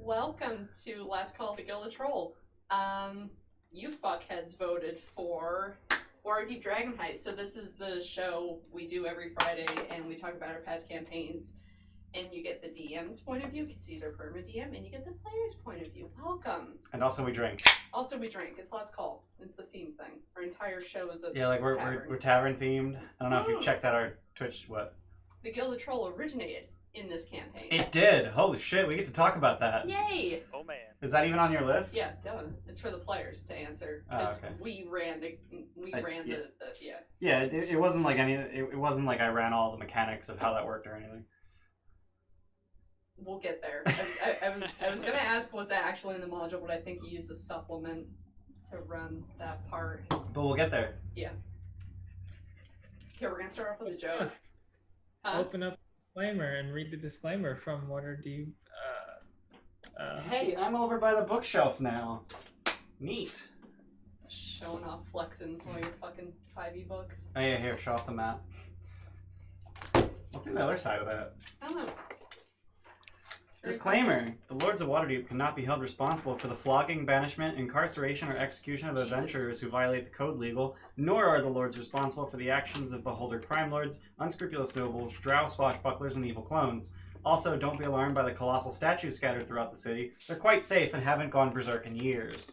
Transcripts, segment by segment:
Welcome to Last Call of the Gilded Troll. You fuckheads voted for Waterdeep Dragon Heist. So this is the show we do every Friday, and we talk about our past campaigns. And you get the DM's point of view, because he's our perma DM, and you get the player's point of view. Welcome. And also we drink. Also we drink. It's Last Call. It's a theme thing. Our entire show is a we're tavern themed. I don't know if you've checked out our Twitch. What? The Gilded Troll originated in this campaign. It did. Holy shit, we get to talk about that. Yay! Oh man. Is that even on your list? Yeah, done. It's for the players to answer. Oh, okay. We ran the Yeah, it wasn't like it wasn't like I ran all the mechanics of how that worked or anything. We'll get there. I was gonna ask, was that actually in the module, but I think you use a supplement to run that part. But we'll get there. Yeah. Here, we're gonna start off with a joke. Open up the disclaimer and read the disclaimer from Waterdeep. Hey, I'm over by the bookshelf now. Neat. Showing off, flexing all your fucking 5e books. Oh yeah, here, show off the map. What's on the other side of that? I don't know. Disclaimer: the Lords of Waterdeep cannot be held responsible for the flogging, banishment, incarceration, or execution of adventurers who violate the code legal, nor are the Lords responsible for the actions of beholder crime lords, unscrupulous nobles, drow swashbucklers, and evil clones. Also, don't be alarmed by the colossal statues scattered throughout the city. They're quite safe and haven't gone berserk in years.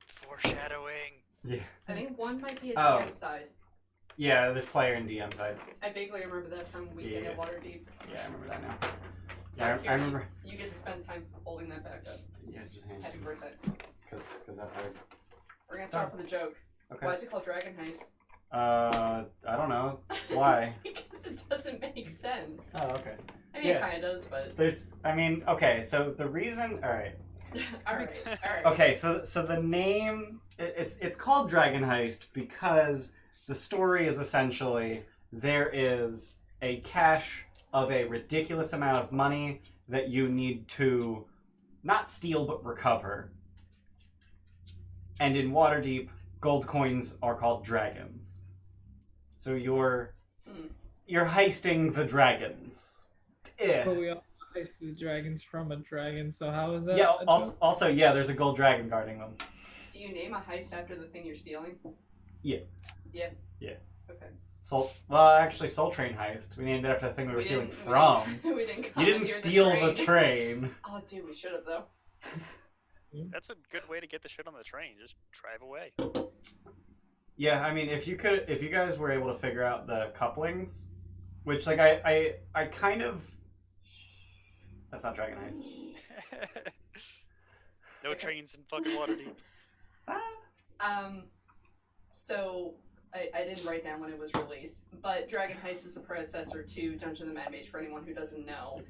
Foreshadowing. Yeah. I think one might be a DM side. Yeah, there's player and DM sides. I vaguely remember that from Weekend at Waterdeep. Yeah, I remember that now. Yeah, I remember. You get to spend time holding that back up. Yeah, just hand. Happy birthday. Because that's right. We're gonna start off with a joke. Okay. Why is it called Dragon Heist? I don't know. Why? Because it doesn't make sense. Oh, okay. I mean, it kind of does, but... Okay, so the reason... Alright. Alright. Okay, so the name... It's called Dragon Heist because the story is essentially there is a cache of a ridiculous amount of money that you need to not steal but recover. And in Waterdeep, gold coins are called dragons. So you're heisting the dragons. But we all heist the dragons from a dragon, so how is that? Yeah, also, there's a gold dragon guarding them. Do you name a heist after the thing you're stealing? Yeah. Yeah? Yeah. Okay. Soul Train Heist. We named it after the thing we were stealing from. We didn't You didn't steal the train. Oh, dude, we should have, though. That's a good way to get the shit on the train. Just drive away. Yeah, I mean, if you guys were able to figure out the couplings, which, like, I kind of... That's not Dragon Heist. No trains in fucking Waterdeep. So... I didn't write down when it was released, but Dragon Heist is the predecessor to Dungeon of the Mad Mage, for anyone who doesn't know.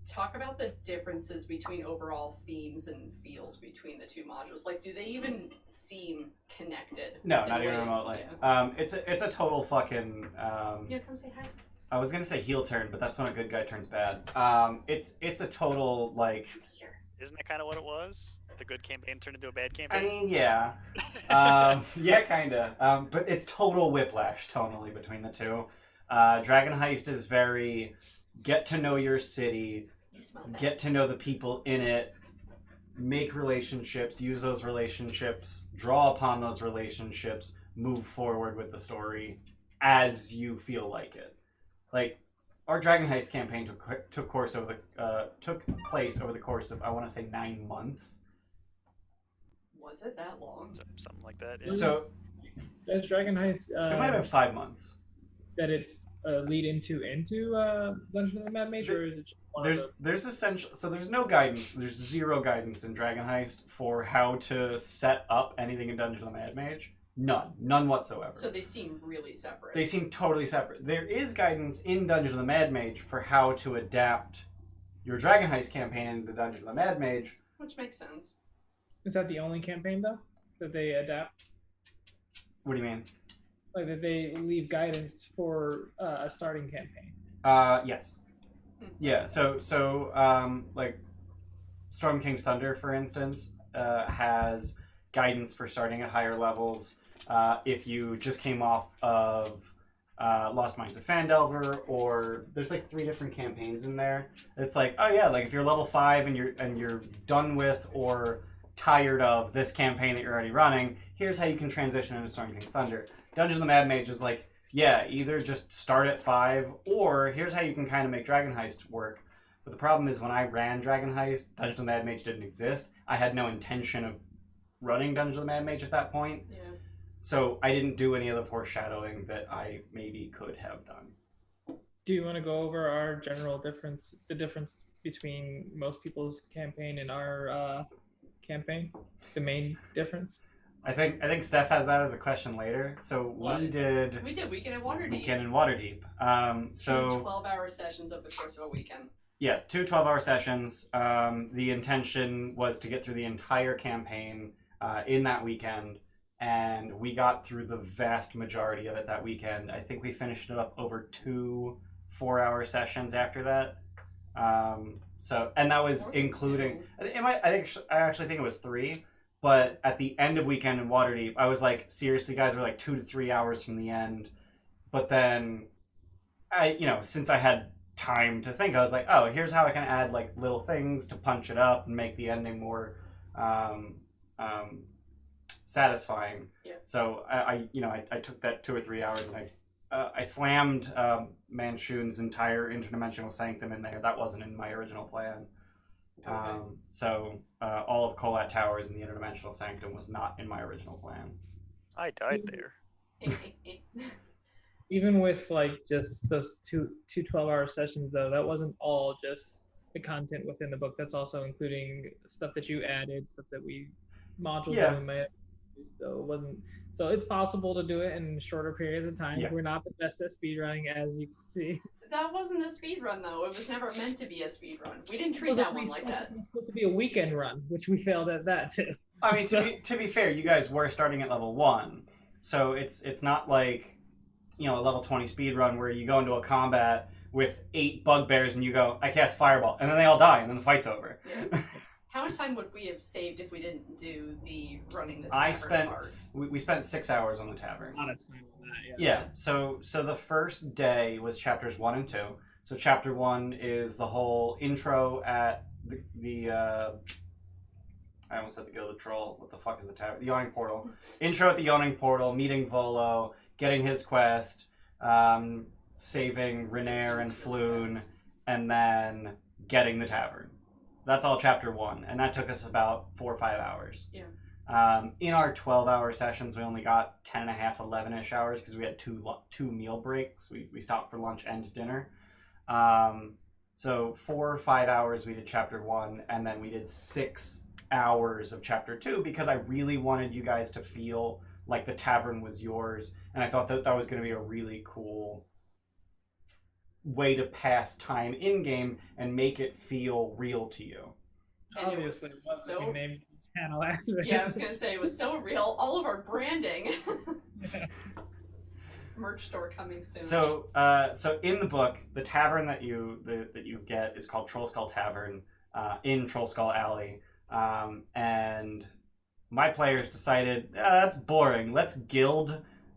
Talk about the differences between overall themes and feels between the two modules. Like, do they even seem connected? No, not even remotely. Yeah. It's a total fucking... Yeah, come say hi. I was gonna say heel turn, but that's when a good guy turns bad. It's a total, like... Isn't that kind of what it was? The good campaign turned into a bad campaign? I mean, yeah. Yeah, kinda. But it's total whiplash tonally between the two. Dragon Heist is very get to know your city, get to know the people in it, make relationships, use those relationships, draw upon those relationships, move forward with the story as you feel like it. Like, our Dragon Heist campaign took place over the course of, I want to say, 9 months. Was it that long? Something like that. Yeah. So, does Dragon Heist... it might have been 5 months. That it's lead into Dungeon of the Mad Mage, or is it just one there's essential... So there's no guidance. There's zero guidance in Dragon Heist for how to set up anything in Dungeon of the Mad Mage. None whatsoever. So they seem really separate. They seem totally separate. There is guidance in Dungeon of the Mad Mage for how to adapt your Dragon Heist campaign into Dungeon of the Mad Mage. Which makes sense. Is that the only campaign, though, that they adapt? What do you mean? Like, that they leave guidance for a starting campaign? Yes. Yeah, so like, Storm King's Thunder, for instance, has guidance for starting at higher levels. If you just came off of Lost Mines of Phandelver, or there's like 3 different campaigns in there. It's like, oh yeah, like if you're level 5 and you're done with or tired of this campaign that you're already running, here's how you can transition into Storm King's Thunder. Dungeons of the Mad Mage is like, yeah, either just start at 5, or here's how you can kind of make Dragon Heist work. But the problem is when I ran Dragon Heist, Dungeons of the Mad Mage didn't exist. I had no intention of running Dungeons of the Mad Mage at that point. Yeah. So I didn't do any of the foreshadowing that I maybe could have done. Do you want to go over our general difference, the difference between most people's campaign and our campaign? The main difference? I think Steph has that as a question later. So What? we did Weekend in Waterdeep. Weekend in Waterdeep. So 12-hour sessions over the course of a weekend. yeah, 2 12-hour sessions. The intention was to get through the entire campaign in that weekend, and we got through the vast majority of it that weekend. I think we finished it up over 2 4-hour sessions after that. And that was More than including. 2. I actually think it was 3. But at the end of Weekend in Waterdeep, I was like, seriously, guys, we're like 2 to 3 hours from the end. But then, since I had time to think, I was like, oh, here's how I can add like little things to punch it up and make the ending more satisfying. Yeah. So I took that 2 or 3 hours and I slammed Manshun's entire interdimensional sanctum in there. That wasn't in my original plan. Okay. So all of Kolat Towers and the interdimensional sanctum was not in my original plan. I died there. Even with like just those two 12-hour sessions, though, that wasn't all just the content within the book. That's also including stuff that you added, stuff that modules Yeah. that we made. So it wasn't. So it's possible to do it in shorter periods of time. Yeah. We're not the best at speedrunning, as you can see. That wasn't a speed run, though. It was never meant to be a speed run. We didn't treat that one like that. It was supposed to be a weekend run, which we failed at that too. I mean, to be fair, you guys were starting at level 1, so it's not like a level 20 speed run where you go into a combat with 8 bugbears and you go, I cast Fireball, and then they all die, and then the fight's over. Yeah. How much time would we have saved if we didn't do the running the tavern part? We spent 6 hours on the tavern. A lot of time on that. Yeah. So the first day was chapters 1 and 2. So chapter 1 is the whole intro at the I almost said the Gilded Troll. What the fuck is the tavern? The Yawning Portal. Intro at the Yawning Portal, meeting Volo, getting his quest, saving Renair and Floon, and then getting the tavern. That's all chapter 1, and that took us about 4 or 5 hours. Yeah. In our 12-hour sessions, we only got 10 and a half, 11-ish hours because we had two meal breaks. We stopped for lunch and dinner. So 4 or 5 hours we did chapter 1, and then we did 6 hours of chapter 2 because I really wanted you guys to feel like the tavern was yours, and I thought that was going to be a really cool way to pass time in game and make it feel real to you. And Obviously, it it was wasn't so... named channel activate. Yeah, I was gonna say, it was so real. All of our branding. Merch store coming soon. So in the book, the tavern that you get is called Troll Skull Tavern in Troll Skull Alley, and my players decided that's boring. Let's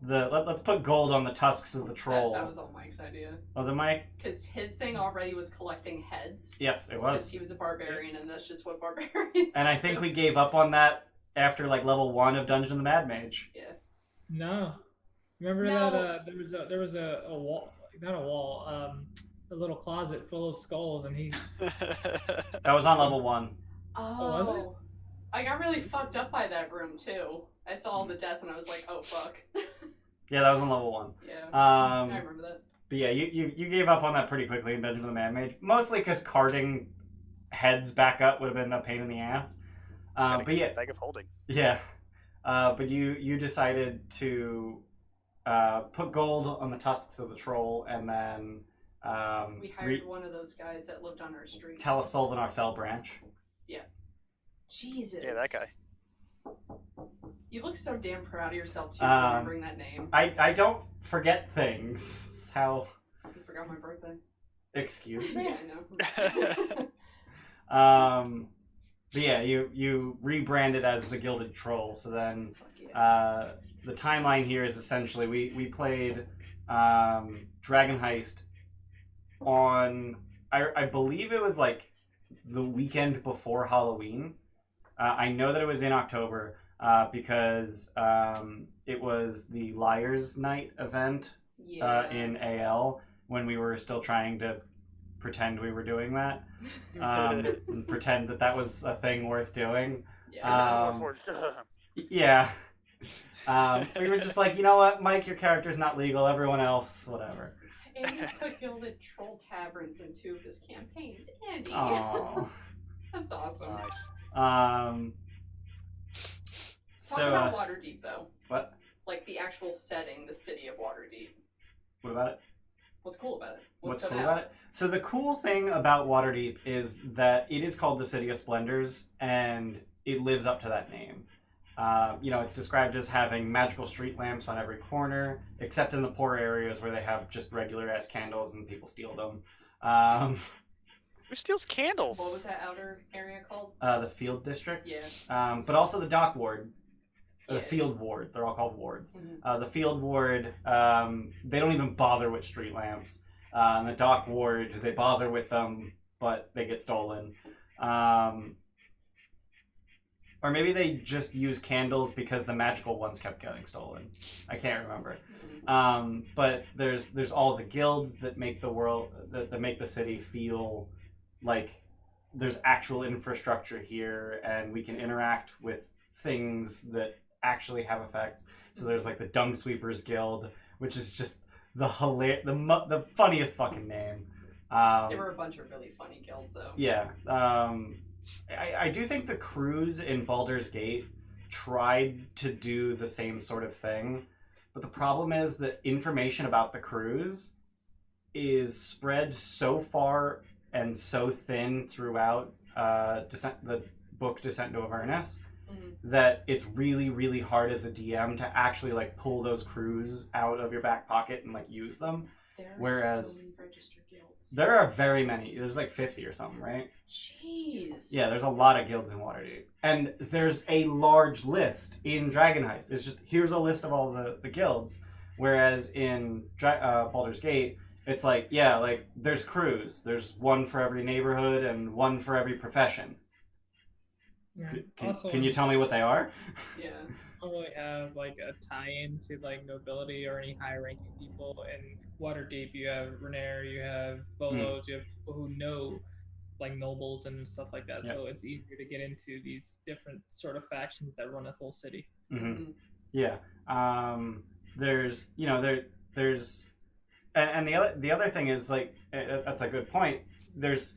let's put gold on the tusks of the troll. That was all Mike's idea. Was it Mike? Because his thing already was collecting heads. Yes, it Because was. he was a barbarian, and that's just what barbarians And I think we gave up on that after like level 1 of Dungeon of the Mad Mage. Yeah. No. Remember No. that there was a wall, not a wall, a little closet full of skulls, and he. That was on level 1. Oh. was it? I got really fucked up by that room, too. I saw all the death, and I was like, oh, fuck. Yeah, that was on level 1. Yeah. I remember that. But yeah, you gave up on that pretty quickly in Dungeon of the Mad Mage, mostly because carting heads back up would have been a pain in the ass. But yeah, Bag of holding. yeah. But you decided to put gold on the tusks of the troll, and then We hired one of those guys that lived on our street. Telesolvenar Fell Branch. Jesus. Yeah, that guy. You look so damn proud of yourself, too, for remembering that name. I don't forget things. It's how. You forgot my birthday. Excuse me. Yeah, I know. But yeah, you rebranded as the Gilded Troll. So then Fuck yeah. the timeline here is essentially we played Dragon Heist on, I believe it was like the weekend before Halloween. I know that it was in October because it was the Liars Night event in AL when we were still trying to pretend we were doing that. And pretend that was a thing worth doing. Yeah. We were just like, you know what, Mike, your character's not legal. Everyone else, whatever. And he put Gilded Troll taverns in 2 of his campaigns. Andy. Oh. That's awesome. Nice. Talk about Waterdeep, though. What? Like the actual setting, the city of Waterdeep. What about it? What's cool about it? What's cool about it? So the cool thing about Waterdeep is that it is called the City of Splendors, and it lives up to that name. It's described as having magical street lamps on every corner, except in the poor areas where they have just regular-ass candles and people steal them. Who steals candles? What was that outer area called? The Field District. Yeah. But also the Dock Ward. Yeah. The Field Ward. They're all called wards. Mm-hmm. The Field Ward, they don't even bother with street lamps. And the Dock Ward, they bother with them, but they get stolen. Or maybe they just use candles because the magical ones kept getting stolen. I can't remember. But there's all the guilds that make the world that make the city feel like there's actual infrastructure here, and we can interact with things that actually have effects. So there's like the Dung Sweepers Guild, which is just the funniest fucking name. There were a bunch of really funny guilds, though. Yeah. I do think the crews in Baldur's Gate tried to do the same sort of thing, but the problem is that information about the crews is spread so far and so thin throughout the book Descent into Avernus that it's really, really hard as a DM to actually like pull those crews out of your back pocket and like use them. Whereas so many registered guilds. there are very many. There's like 50 or something, right? Jeez. Yeah, there's a lot of guilds in Waterdeep. And there's a large list in Dragon Heist. It's just, here's a list of all the guilds. Whereas in Baldur's Gate, it's like, yeah, like, there's crews. There's one for every neighborhood and one for every profession. Yeah. Can you tell me what they are? Yeah. Probably have like a tie-in to like nobility or any high-ranking people. In Waterdeep, you have Renair, you have Volos, you have people who know like nobles and stuff like that. Yeah. So it's easier to get into these different sort of factions that run a whole city. Mm-hmm. Yeah. There's and the other thing is like that's a good point. There's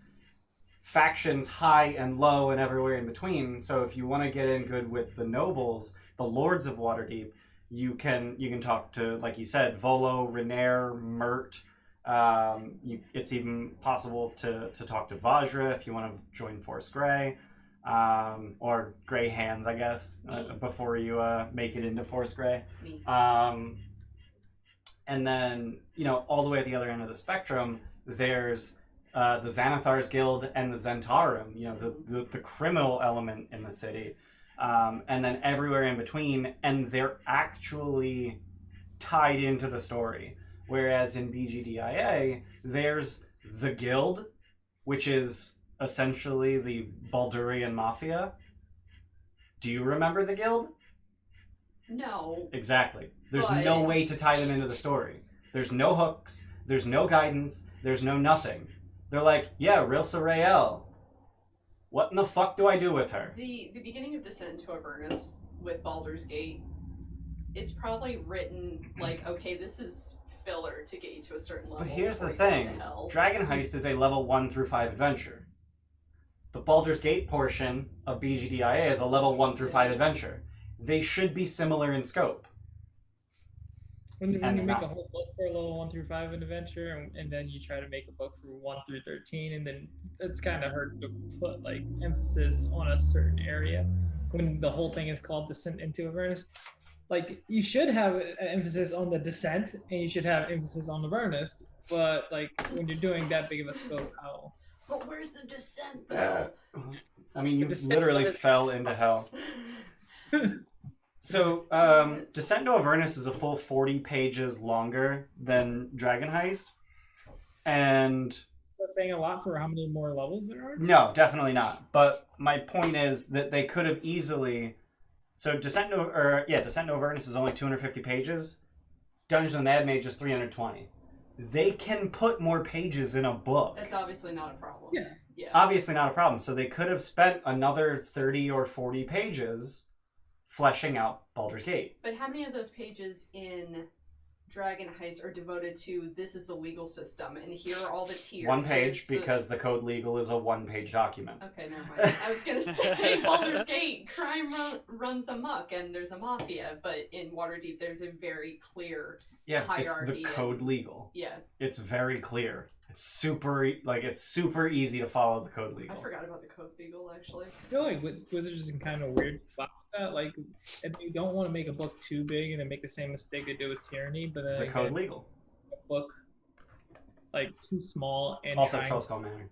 factions high and low and everywhere in between. So if you want to get in good with the nobles, the lords of Waterdeep, you can talk to, like you said, Volo, Renair, Mert. It's even possible to talk to Vajra if you want to join Force Grey, or Grey Hands, I guess, before you make it into Force Grey. And then, all the way at the other end of the spectrum, there's the Xanathar's Guild and the Zentarum, the criminal element in the city. And then everywhere in between, and they're actually tied into the story. Whereas in BGDIA, there's the Guild, which is essentially the Baldurian Mafia. Do you remember the Guild? No. Exactly. There's no way to tie them into the story. There's no hooks, there's no guidance, there's no nothing. They're like, yeah, Rilsa Rael. What in the fuck do I do with her? The beginning of Descent into Avernus with Baldur's Gate, it's probably written like, okay, this is filler to get you to a certain level. But here's the before you go thing. to hell. Dragon Heist is a level 1 through 5 adventure. The Baldur's Gate portion of BGDIA is a level 1 through 5 adventure. They should be similar in scope. When you make a whole book for a level 1 through 5 adventure, and then you try to make a book for 1 through 13, and then it's kind of hard to put like emphasis on a certain area when the whole thing is called Descent into Avernus. Like, you should have an emphasis on the descent, and you should have emphasis on Avernus, but like when you're doing that big of a scope, how? But where's the descent, though? I mean, you literally fell into hell. So, Descent into Avernus is a full 40 pages longer than Dragon Heist. And... That's saying a lot for how many more levels there are? No, definitely not. But my point is that they could have easily... So, Descent into Avernus is only 250 pages. Dungeons of the Mad Mage is 320. They can put more pages in a book. That's obviously not a problem. Yeah. Obviously not a problem. So they could have spent another 30 or 40 pages fleshing out Baldur's Gate. But how many of those pages in Dragon Heist are devoted to this is the legal system and here are all the tiers? One page, because the Code Legal is a one-page document. Okay, never mind. I was going to say Baldur's Gate, crime runs amok and there's a mafia, but in Waterdeep there's a very clear hierarchy. It's the Code Legal. Yeah. It's very clear. It's super easy to follow the Code Legal. I forgot about the Code Legal, actually. I feel like Wizards is kind of weird spot with that. Like, if you don't want to make a book too big and then make the same mistake they do with Tyranny, but then the Code Legal. A book like too small and also Trollskull Manor.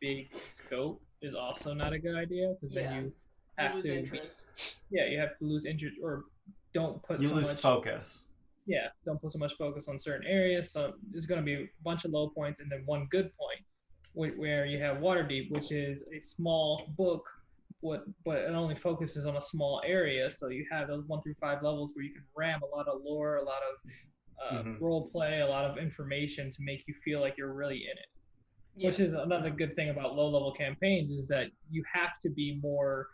Big scope is also not a good idea because then you have lose to interest. you have to lose interest or don't put you so lose much focus. Yeah, don't put so much focus on certain areas. So there's going to be a bunch of low points and then one good point, where you have Waterdeep, which is a small book, but it only focuses on a small area. So you have those 1 through 5 levels where you can ram a lot of lore, a lot of role play, a lot of information to make you feel like you're really in it. Yeah. Which is another good thing about low-level campaigns is that you have to be more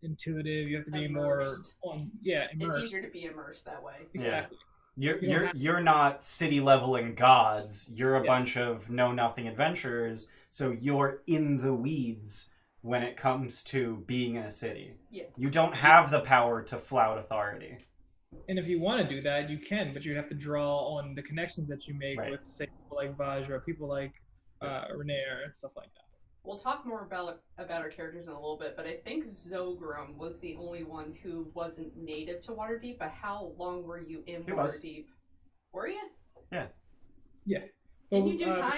intuitive. You have to be immersed. Immersed. It's easier to be immersed that way. Exactly. You're not city leveling gods. You're a bunch of know nothing adventurers. So you're in the weeds when it comes to being in a city. Yeah. You don't have the power to flout authority. And if you want to do that, you can, but you have to draw on the connections that you make with, say, people like Vajra, people like Renair, and stuff like that. We'll talk more about our characters in a little bit, but I think Zogrum was the only one who wasn't native to Waterdeep. But how long were you in Waterdeep? Were you? Yeah. Yeah. Did you do time?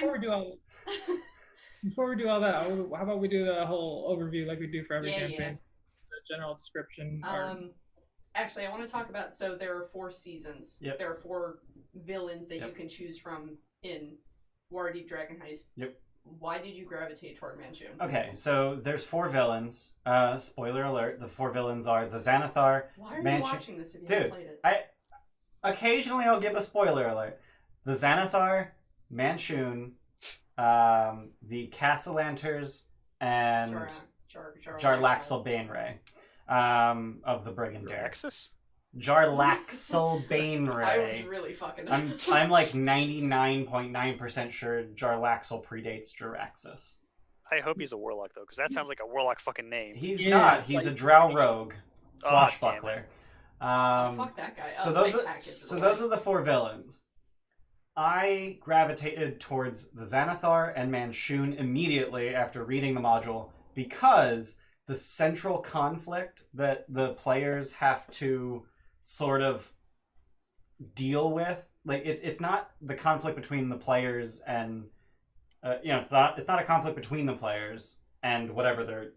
Before we do all that, how about we do the whole overview like we do for every campaign? Yeah. Just a general description. Actually, I want to talk about, so there are 4 seasons. Yep. There are 4 villains that you can choose from in Waterdeep Dragon Heist. Yep. Why did you gravitate toward Manchun? Okay, so there's 4 villains. Spoiler alert, the 4 villains are the Xanathar. Why are you watching this if you haven't played it? Occasionally I'll give a spoiler alert. The Xanathar, Manchun, the Castlanters, and Jarlaxle Baneray of the Brigand Dare. Jarlaxle Baneray. I was really fucking up. I'm like 99.9% sure Jarlaxle predates Jaraxxus. I hope he's a warlock though, because that sounds like a warlock fucking name. He's not. He's a drow rogue, swashbuckler. Fuck that guy. So those are the 4 villains. I gravitated towards the Xanathar and Manchun immediately after reading the module because the central conflict that the players have to sort of deal with, like it's not the conflict between the players and it's not a conflict between the players and whatever they're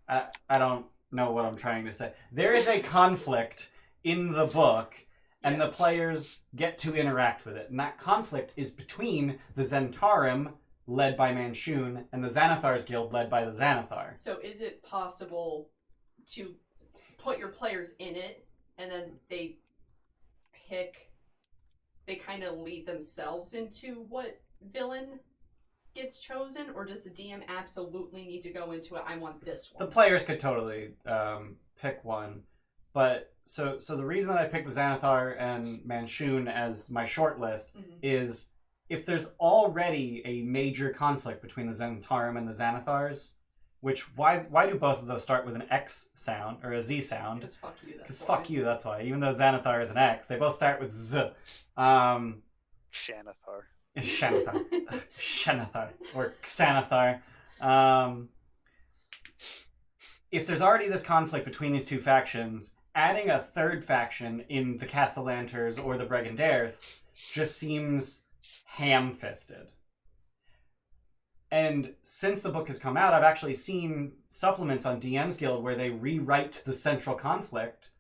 I don't know what I'm trying to say. There is a conflict in the book and the players get to interact with it, and that conflict is between the Zentarim led by Manchun and the Xanathar's Guild led by the Xanathar. So is it possible to put your players in it and then they kind of lead themselves into what villain gets chosen, or does the DM absolutely need to go into it? I want this one. The players could totally pick one, but so the reason that I picked the Xanathar and Manchun as my short list is if there's already a major conflict between the Zentarim and the Xanathars, which why do both of those start with an X sound or a Z sound? Because fuck you. Because fuck you. That's why. Even though Xanathar is an X, they both start with Z. Shanathar. Shanathar or Xanathar. If there's already this conflict between these 2 factions, adding a 3rd faction in the Castlanters or the Brigandairth just seems ham-fisted. And since the book has come out, I've actually seen supplements on DM's Guild where they rewrite the central conflict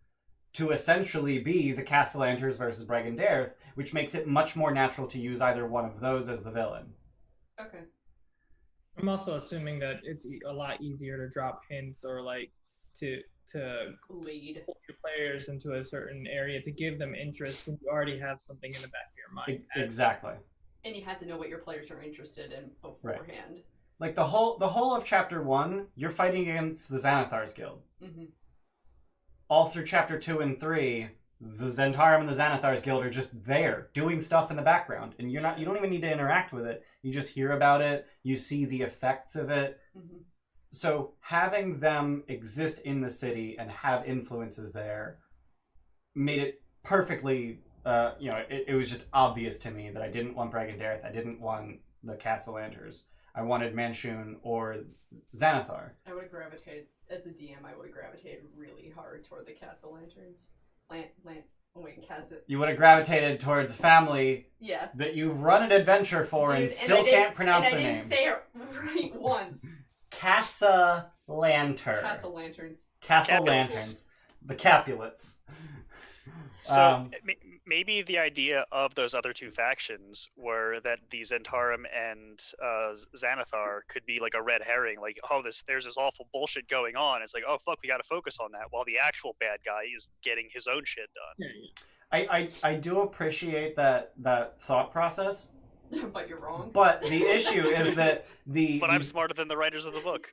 to essentially be the Castellanters versus Brigandareth, which makes it much more natural to use either one of those as the villain. Okay. I'm also assuming that it's a lot easier to drop hints or like to lead pull your players into a certain area to give them interest when you already have something in the back of your mind. Exactly. And you had to know what your players are interested in beforehand. Right. Like the whole of Chapter 1, you're fighting against the Xanathar's Guild. Mm-hmm. All through Chapter 2 and 3, the Zentarum and the Xanathar's Guild are just there, doing stuff in the background. And you don't even need to interact with it. You just hear about it, you see the effects of it. Mm-hmm. So having them exist in the city and have influences there made it perfectly, it was just obvious to me that I didn't want Brigandareth, I didn't want the Castellanters. I wanted Manshoon or Xanathar. I would have gravitated, as a DM, I would have gravitated really hard toward the Castle Lanterns. You would have gravitated towards a family that you've run an adventure for. Dude, and still can't pronounce the name. And I didn't say it right once. Castellanter. Castle Lanterns. Castle Lanterns. The Capulets. So maybe the idea of those other two factions were that the Zentarum and Xanathar could be like a red herring, like, oh, there's this awful bullshit going on. It's like, oh fuck, we got to focus on that, while the actual bad guy is getting his own shit done. I do appreciate that thought process. But you're wrong. But the issue is that But I'm smarter than the writers of the book.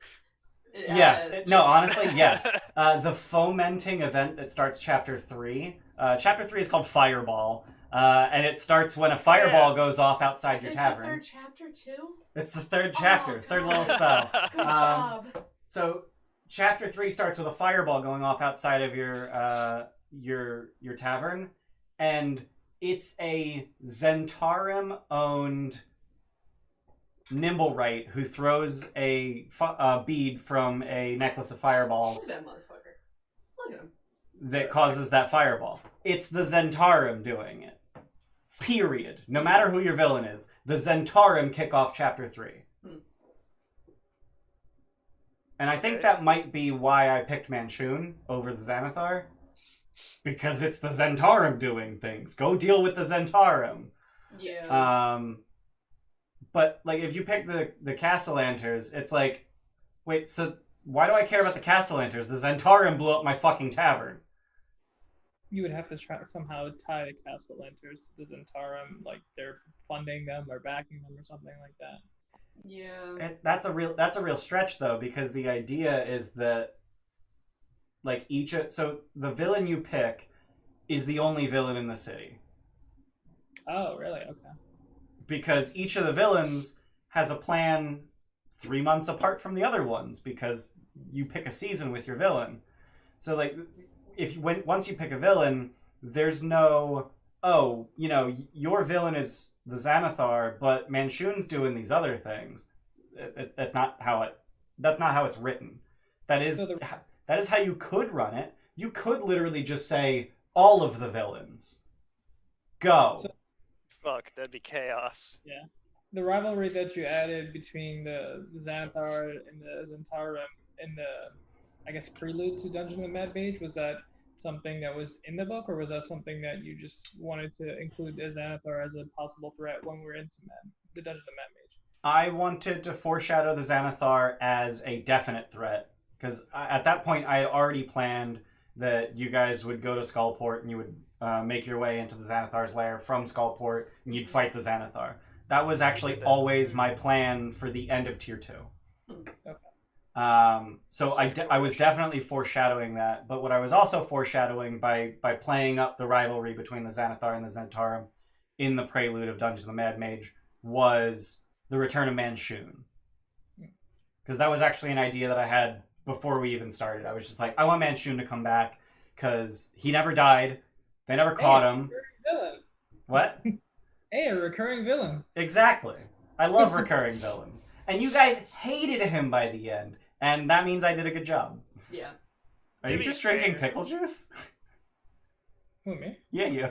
Yes. No, honestly, yes. The fomenting event that starts Chapter 3. Chapter 3 is called Fireball. And it starts when a fireball goes off outside your tavern. It's the third chapter, too? It's the third chapter. Third little spell. Good job. So, Chapter 3 starts with a fireball going off outside of your tavern. And it's a Zentarum-owned Nimblewright who throws a bead from a necklace of fireballs. Look at that motherfucker. Look at him. That causes that fireball. It's the Zentarum doing it. Period. No matter who your villain is, the Zentarum kick off Chapter 3. And I think that might be why I picked Manshoon over the Xanathar. Because it's the Zentarum doing things. Go deal with the Zentarum. Yeah. But, like, if you pick the Castellanters, it's like, wait, so why do I care about the Castellanters? The Zentarum blew up my fucking tavern. You would have to try somehow tie the Castellanters to the Zentarum, like they're funding them or backing them or something like that. Yeah. That's a real stretch, though, because the idea is that, like, so the villain you pick is the only villain in the city. Oh, really? Okay. Because each of the villains has a plan 3 months apart from the other ones, because you pick a season with your villain. So, like, once you pick a villain, there's no, your villain is the Xanathar, but Manshoon's doing these other things. That's not how it's written. That is how you could run it. You could literally just say all of the villains. Go. Fuck, that'd be chaos. Yeah. The rivalry that you added between the Xanathar and the Zentarum in the, I guess, prelude to Dungeon of the Mad Mage, was that something that was in the book, or was that something that you just wanted to include the Xanathar as a possible threat when we're into the Dungeon of the Mad Mage? I wanted to foreshadow the Xanathar as a definite threat, because at that point I had already planned that you guys would go to Skullport and you would make your way into the Xanathar's lair from Skullport, and you'd fight the Xanathar. That was actually always my plan for the end of Tier 2. Okay. So I was definitely foreshadowing that, but what I was also foreshadowing by playing up the rivalry between the Xanathar and the Zentarum in the prelude of Dungeon of the Mad Mage was the return of Manshoon. Because that was actually an idea that I had before we even started. I was just like, I want Manshoon to come back, because he never died. They never caught him. Villain. What? Hey, a recurring villain. Exactly. I love recurring villains. And you guys hated him by the end. And that means I did a good job. Yeah. Are you just drinking pickle juice? Who, me? Yeah, you.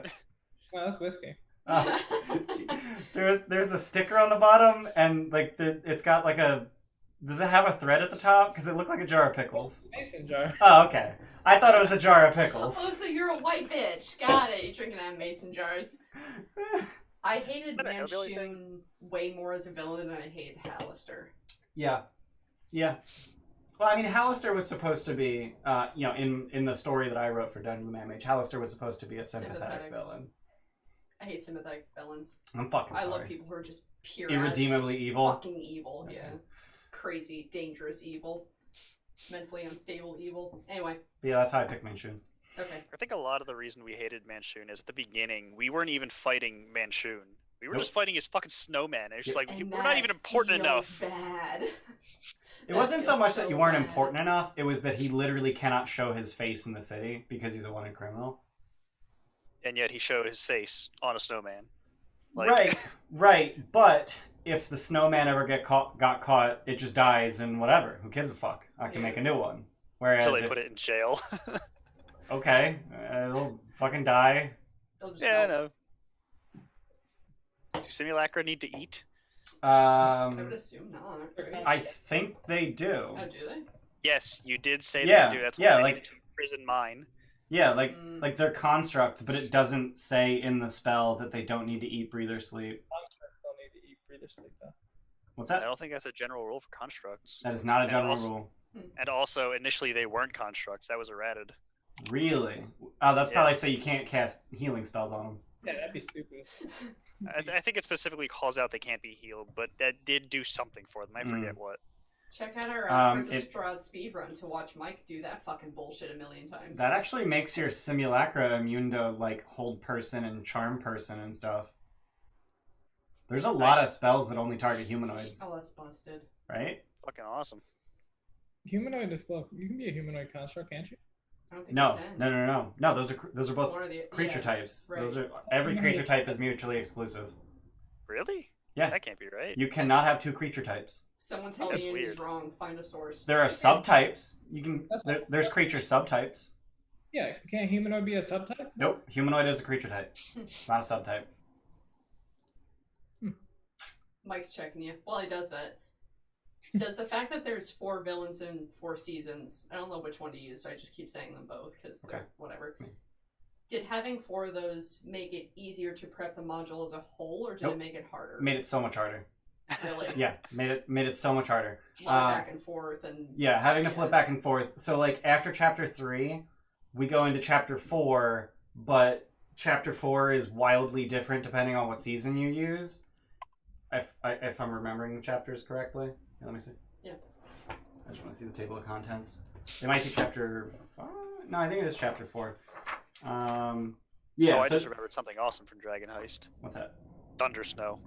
No, that's whiskey. There's a sticker on the bottom, and like it's got like a Does it have a thread at the top? Because it looked like a jar of pickles. Mason jar. Oh, okay. I thought it was a jar of pickles. Oh, so you're a white bitch. Got it. You're drinking out of mason jars. I hated Manchun way more as a villain than I hated Hallister. Yeah. Well, I mean, Hallister was supposed to be, in the story that I wrote for Dungeon of the Man-Mage, Hallister was supposed to be a sympathetic villain. I hate sympathetic villains. I'm fucking sorry. I love people who are just pure irredeemably evil. Fucking evil, okay. Yeah. Crazy, dangerous evil. Mentally unstable evil. Anyway. Yeah, that's how I pick Manchun. Okay. I think a lot of the reason we hated Manchun is at the beginning, we weren't even fighting Manchun. We were just fighting his fucking snowman. It's just like, we're not even important enough. Bad. It wasn't so much that you weren't important enough, it was that he literally cannot show his face in the city because he's a wanted criminal. And yet he showed his face on a snowman. Like... Right, but if the snowman ever got caught, it just dies and whatever. Who gives a fuck? I can make a new one. Whereas until they put it in jail. Okay, it'll fucking die. Yeah, I know. Do simulacra need to eat? I would assume not. Right? I think they do. Oh, do they? Yes, you did say they do. That's why they prison mine. Yeah, like they're constructs, but it doesn't say in the spell that they don't need to eat, breathe, or sleep. Constructs don't need to eat, breathe, or sleep, though. What's that? I don't think that's a general rule for constructs. That is not a general rule. And also, initially they weren't constructs. That was errated. Really? Oh, that's probably so you can't cast healing spells on them. Yeah, that'd be stupid. I think it specifically calls out they can't be healed, but that did do something for them. I forget what. Check out our versus Strahd speedrun to watch Mike do that fucking bullshit a million times. That actually makes your simulacra immune to, like, hold person and charm person and stuff. There's a lot of spells that only target humanoids. Oh, that's busted. Right? Fucking awesome. Humanoid is slow. You can be a humanoid construct, can't you? I don't think you can. No, those are both creature types. Right. Those are every creature type is mutually exclusive. Really? Yeah. That can't be right. You cannot have two creature types. Someone tell me it is wrong. Find a source. There are subtypes. You can. There's creature subtypes. Yeah, can't humanoid be a subtype? Nope. Humanoid is a creature type. It's not a subtype. Mike's checking you. While he does that, does the fact that there's 4 villains in 4 seasons, I don't know which one to use, so I just keep saying them both because they're whatever. Did having 4 of those make it easier to prep the module as a whole, or did it make it harder? Made it so much harder. Really? Yeah, made it so much harder. Back and forth and having to flip back and forth. So like after chapter 3, we go into chapter 4, but chapter 4 is wildly different depending on what season you use. If I'm remembering the chapters correctly. Here, let me see. Yeah. I just want to see the table of contents. It might be chapter 5. No, I think it is chapter 4. I just remembered something awesome from Dragon Heist. What's that? Thundersnow.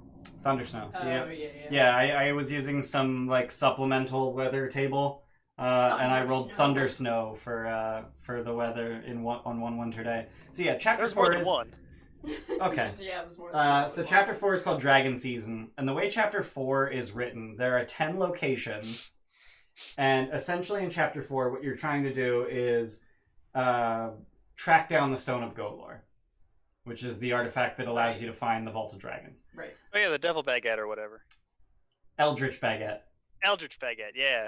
Thundersnow. Oh, yeah. I was using some like supplemental weather table, and I rolled Thundersnow for the weather on one winter day. So yeah, chapter 4 is one. Okay. Yeah, it was more than one. So chapter 4 is called Dragon Season, and the way chapter 4 is written, there are 10 locations, and essentially in chapter 4, what you're trying to do is track down the Stone of Golor, which is the artifact that allows you to find the Vault of Dragons. Right. Oh yeah, the Devil Baguette or whatever. Eldritch Baguette. Eldritch Baguette, yeah.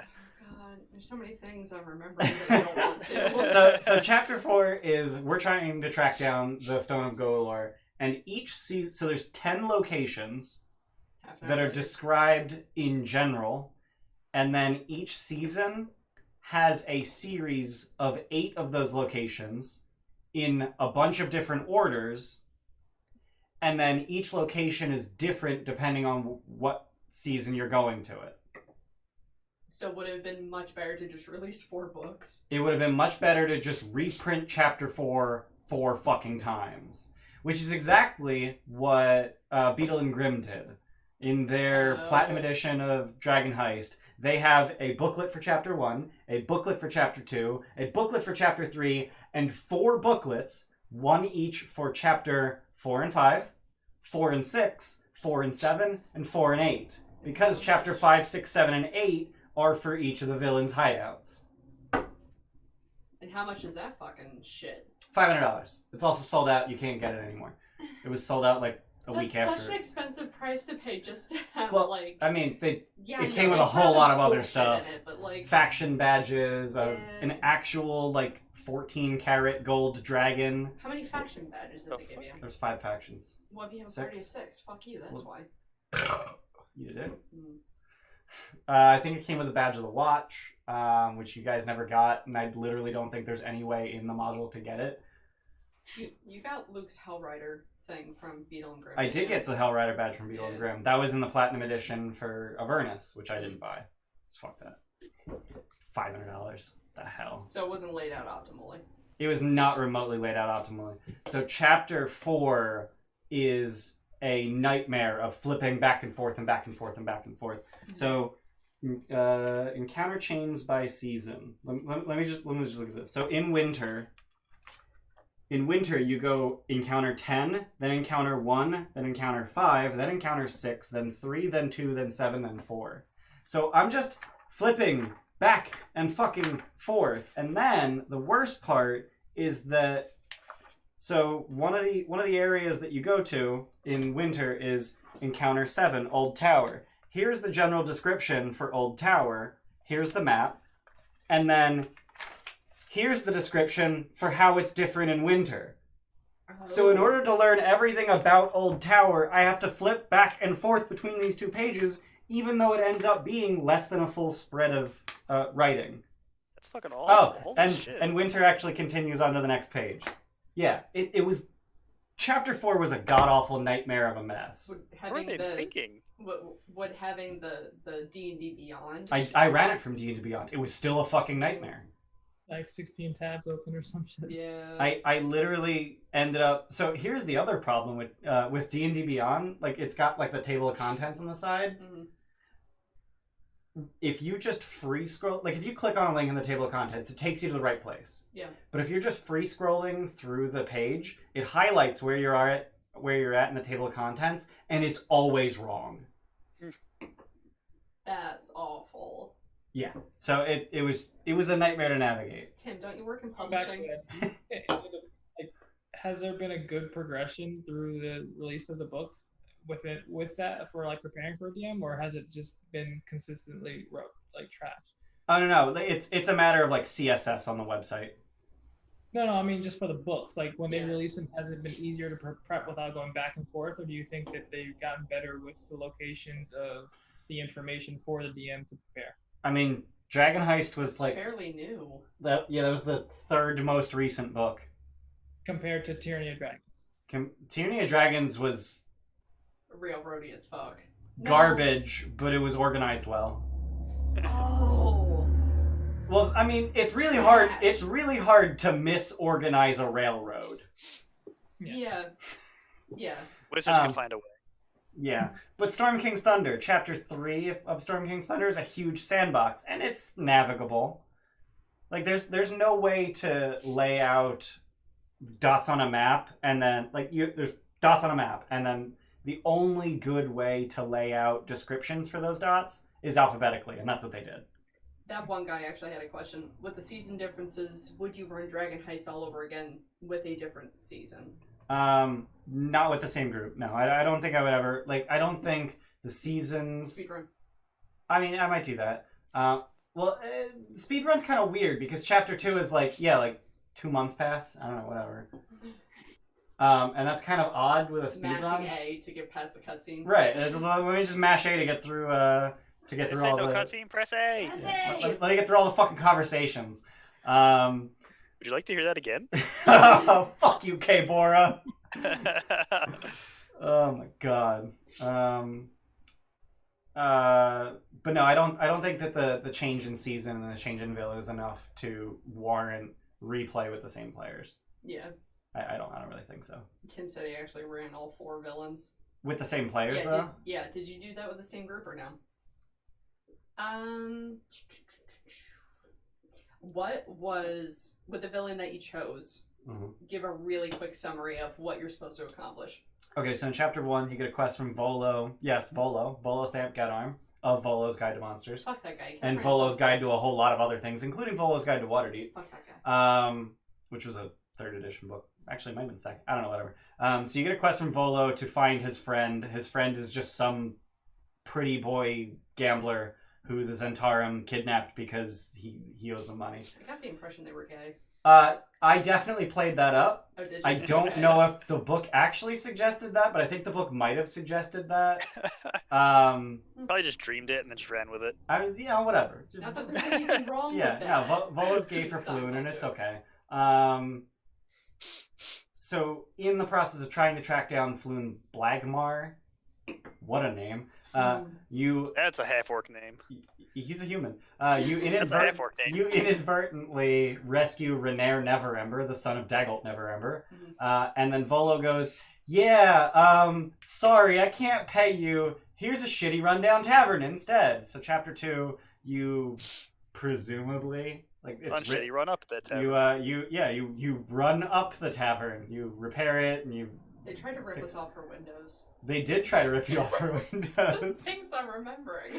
God, there's so many things I'm remembering that I don't want to. So chapter 4 is we're trying to track down the Stone of Golor, and each season, so there's 10 locations that are described in general, and then each season has a series of 8 of those locations in a bunch of different orders, and then each location is different depending on what season you're going to it. So would it have been much better to just release 4 books? It would have been much better to just reprint chapter 4 4 fucking times. Which is exactly what Beetle and Grimm did. In their Platinum Edition of Dragon Heist, they have a booklet for chapter 1, a booklet for chapter 2, a booklet for chapter 3, and 4 booklets, one each for chapter 4 and 5, 4 and 6, 4 and 7, and 4 and 8. Because chapter 5, 6, 7, and 8 are for each of the villains' hideouts. And how much is that fucking shit? $500. It's also sold out. You can't get it anymore. It was sold out like week That's after. such an expensive price to pay just to have I mean, it I came know, with they a whole throw the lot of other bullshit stuff. in it, but like Faction badges, Yeah. an actual 14-karat gold dragon. how many faction badges did they give you? There's 5 factions. Well, if you have a 6. party of 6, fuck you. That's why. You did? Mm. I think it came with a badge of the watch, which you guys never got, and I literally don't think there's any way in the module to get it. You got Luke's Hellrider thing from Beetle and Grimm. I did get the Hellrider badge from Beetle and Grimm. That was in the Platinum Edition for Avernus, which I didn't buy. Just fuck that. $500. The hell. So it wasn't laid out optimally. It was not remotely laid out optimally. So Chapter 4 is a nightmare of flipping back and forth and back and forth and back and forth. So encounter chains by season. Let me just look at this. So in winter you go encounter 10, then encounter 1, then encounter 5, then encounter 6, then 3, then 2, then 7, then 4. So I'm just flipping back and fucking forth. And then the worst part is that one of the areas that you go to in winter is encounter 7, Old Tower. Here's the general description for Old Tower. Here's the map. And then here's the description for how it's different in winter. So in order to learn everything about Old Tower, I have to flip back and forth between these 2 pages, even though it ends up being less than a full spread of writing. That's fucking awful. Oh, Holy shit. and winter actually continues on to the next page. Yeah, it was... Chapter 4 was a god-awful nightmare of a mess. What were they thinking? Would having the D&D Beyond... I ran it from D&D Beyond. It was still a fucking nightmare. Like 16 tabs open or some shit. Yeah. I literally ended up... So here's the other problem with D&D Beyond. It's got the table of contents on the side. Mm-hmm. If you just free scroll... if you click on a link in the table of contents, it takes you to the right place. Yeah. But if you're just free scrolling through the page, it highlights where you're at in the table of contents, and it's always wrong. That's awful. Yeah. So it was a nightmare to navigate. Tim, don't you work in Back to publishing? that. Has there been a good progression through the release of the books with that for preparing for a DM, or has it just been consistently trash? Oh no, it's a matter of CSS on the website. No, I mean just for the books. When they release them, has it been easier to prep without going back and forth, or do you think that they've gotten better with the locations of the information for the DM to prepare? I mean, Dragon Heist was fairly new. That was the 3rd most recent book. Compared to Tyranny of Dragons. Tyranny of Dragons was railroady as fuck. Garbage, but it was organized well. Oh. Well, I mean, it's really hard. It's really hard to misorganize a railroad. Yeah. Wizards can find a way. Yeah, but Storm King's Thunder, Chapter 3 of Storm King's Thunder is a huge sandbox, and it's navigable. There's no way to lay out dots on a map, and then there's dots on a map, and then the only good way to lay out descriptions for those dots is alphabetically, and that's what they did. That one guy actually had a question. With the season differences, would you run Dragon Heist all over again with a different season? Not with the same group. No, I don't think I would ever. I don't think the seasons. Speedrun. I mean, I might do that. Speedrun's kind of weird because Chapter 2 is 2 months pass. I don't know, whatever. And that's kind of odd with a speedrun. Mashing A to get past the cutscene. Right. Let me just mash A to get through. All the cutscene. Press A. Press A. Let me get through all the fucking conversations. Would you like to hear that again? Fuck you, K-Bora. Oh my god. But no, I don't think that the change in season and the change in villain is enough to warrant replay with the same players. Yeah. I don't really think so. Tim said he actually ran all 4 villains. With the same players, though? Did you do that with the same group or no? What was, with the villain that you chose, give a really quick summary of what you're supposed to accomplish. Okay, so in Chapter 1, you get a quest from Volo. Yes, Volo Thamp Gadarm of Volo's Guide to Monsters. Fuck that guy. And Volo's Guide to a whole lot of other things, including Volo's Guide to Waterdeep. Fuck that guy. Which was a 3rd edition book. Actually, it might have been second. I don't know, whatever. So you get a quest from Volo to find his friend. His friend is just some pretty boy gambler who the Zentarum kidnapped because he owes them money. I got the impression they were gay. I definitely played that up. Oh, did you? I don't know if the book actually suggested that, but I think the book might have suggested that. Probably just dreamed it and then just ran with it. I mean, whatever. Not that there's anything wrong with that. No, Volo's gay for Floon, and it's okay. So, in the process of trying to track down Floon Blagmar, what a name. That's a half-orc name. He's a human. You inadvertently rescue Renaer Neverember, the son of Dagult Neverember. And then Volo goes, sorry, I can't pay you. Here's a shitty rundown tavern instead. So chapter 2, you presumably... shitty run up the tavern. You run up the tavern. You repair it, and you... They tried to rip us off her windows. They did try to rip you off her windows. Things I'm remembering.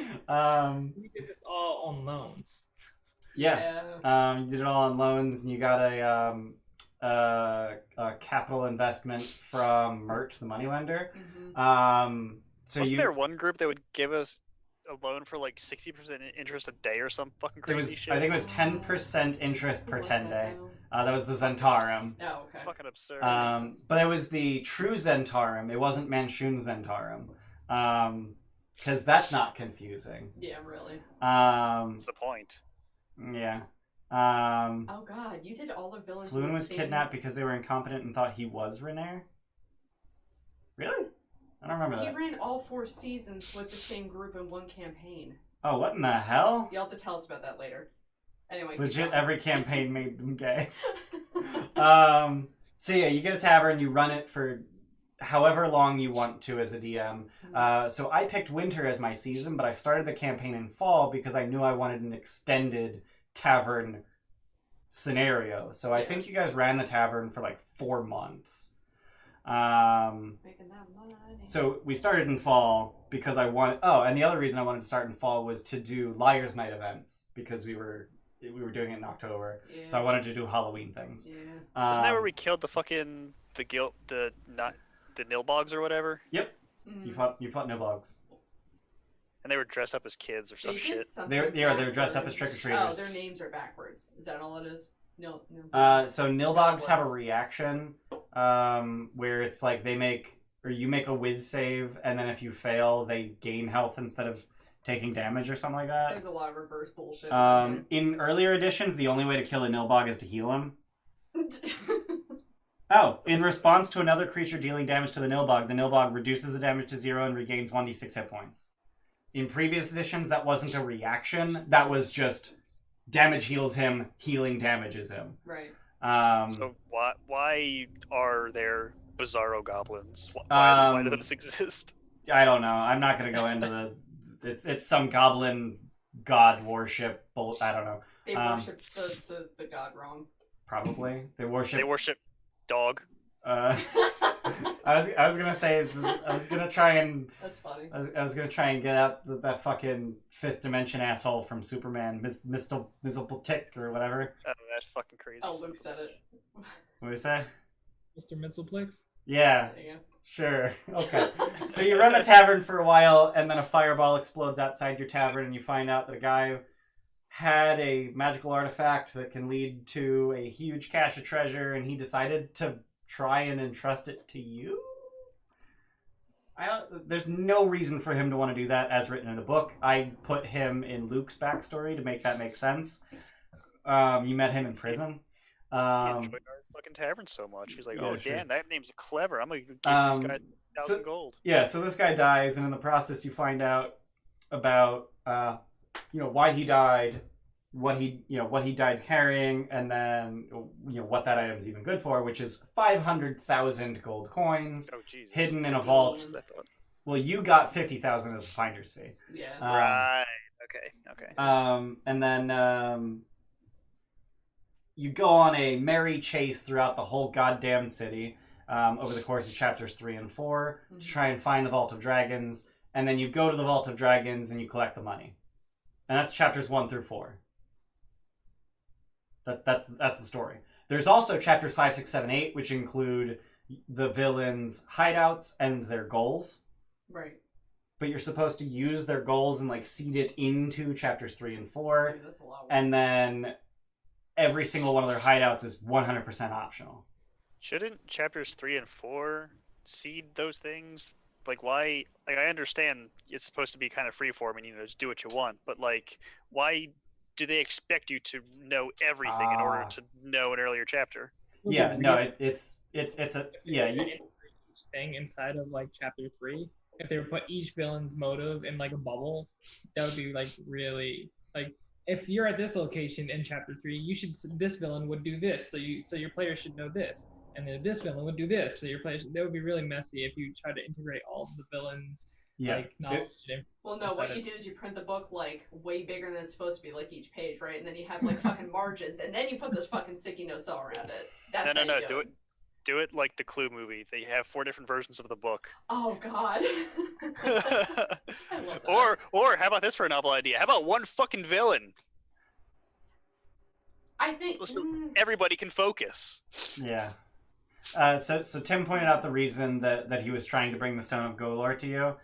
We did this all on loans. Yeah. You did it all on loans, and you got a capital investment from Mert, the moneylender. Wasn't there one group that would give us a loan for like 60% interest a day or some fucking crazy shit? I think it was 10% interest per 10 day. That was the Zentarum. Oh, okay. Fucking absurd. But it was the true Zentarum. It wasn't Manchun's Zentarum. Because that's not confusing. Yeah, really. What's the point? Yeah. Oh god, you did all the villains. Floon was kidnapped because they were incompetent and thought he was Renaer? Really? I don't remember that. He ran all 4 seasons with the same group in one campaign. Oh, what in the hell? You'll have to tell us about that later. Anyway, legit, every campaign made them gay. So yeah, you get a tavern, you run it for however long you want to as a DM. So I picked winter as my season, but I started the campaign in fall because I knew I wanted an extended tavern scenario. So I think you guys ran the tavern for like 4 months. Making that money. So we started in fall because I wanted... Oh, and the other reason I wanted to start in fall was to do Liar's Night events because we were doing it in October. Yeah. So I wanted to do Halloween things. Yeah. Isn't that where we killed the fucking the Nilbogs or whatever? Yep. Mm-hmm. You fought Nilbogs. And they were dressed up as kids or some shit. They were dressed up as trick-or-treaters. Oh, their names are backwards. Is that all it is? No. So Nilbogs have a reaction where it's like you make a whiz save, and then if you fail, they gain health instead of taking damage or something like that. There's a lot of reverse bullshit. In earlier editions, the only way to kill a Nilbog is to heal him. Oh, in response to another creature dealing damage to the Nilbog reduces the damage to 0 and regains 1d6 hit points. In previous editions, that wasn't a reaction. That was just damage heals him, healing damages him. Right. So why are there bizarro goblins? Why do those exist? I don't know. I'm not going to go into the... It's some goblin god worship. I don't know. They worship the god wrong. Probably. They worship dog. I was gonna say I was gonna try and that's funny. I was gonna try and get out that fucking 5th dimension asshole from Superman, Miserable Tick or whatever. Oh, that's fucking crazy. Oh, Luke said it. What did we say? Mr. Mitzelplex? Yeah. Sure. Okay. So you run the tavern for a while, and then a fireball explodes outside your tavern, and you find out that a guy had a magical artifact that can lead to a huge cache of treasure, and he decided to try and entrust it to you? There's no reason for him to want to do that as written in the book. I put him in Luke's backstory to make that make sense. You met him in prison. He enjoyed our fucking tavern so much. He's like, damn, that name's clever. I'm going to give this guy 1,000 gold. Yeah, so this guy dies, and in the process you find out about why he died, what he died carrying, and then what that item's even good for, which is 500,000 gold coins hidden in a vault. Well, you got 50,000 as a finder's fee. Yeah. Right. Okay. And then you go on a merry chase throughout the whole goddamn city over the course of chapters 3 and 4 to try and find the Vault of Dragons, and then you go to the Vault of Dragons and you collect the money. And that's chapters 1 through 4. That's the story. There's also chapters 5, 6, 7, 8, which include the villains' hideouts and their goals. Right. But you're supposed to use their goals and like seed it into chapters 3 and 4. Dude, that's a lot of work. And then every single one of their hideouts is 100% optional. Shouldn't chapters 3 and 4 seed those things? Like, why? Like, I understand it's supposed to be kind of freeform and, you know, just do what you want. But, like, why do they expect you to know everything in order to know an earlier chapter? Yeah, no, it's a, yeah. Each thing inside of, like, chapter 3, if they would put each villain's motive in, like, a bubble, that would be, like, really, like, if you're at this location in chapter 3, you should, this villain would do this, so your player should know this. And then this villain would do this, so your players. That would be really messy if you try to integrate all of the villains' like knowledge. Well, no, what you do is you print the book like way bigger than it's supposed to be, like each page, right? And then you have like fucking margins, and then you put those fucking sticky notes all around it. That's no, do it like the Clue movie. They have 4 different versions of the book. Oh God. I love that. Or how about this for a novel idea? How about one fucking villain? I think so everybody can focus. Yeah. So Tim pointed out the reason that he was trying to bring the Stone of Golor to you.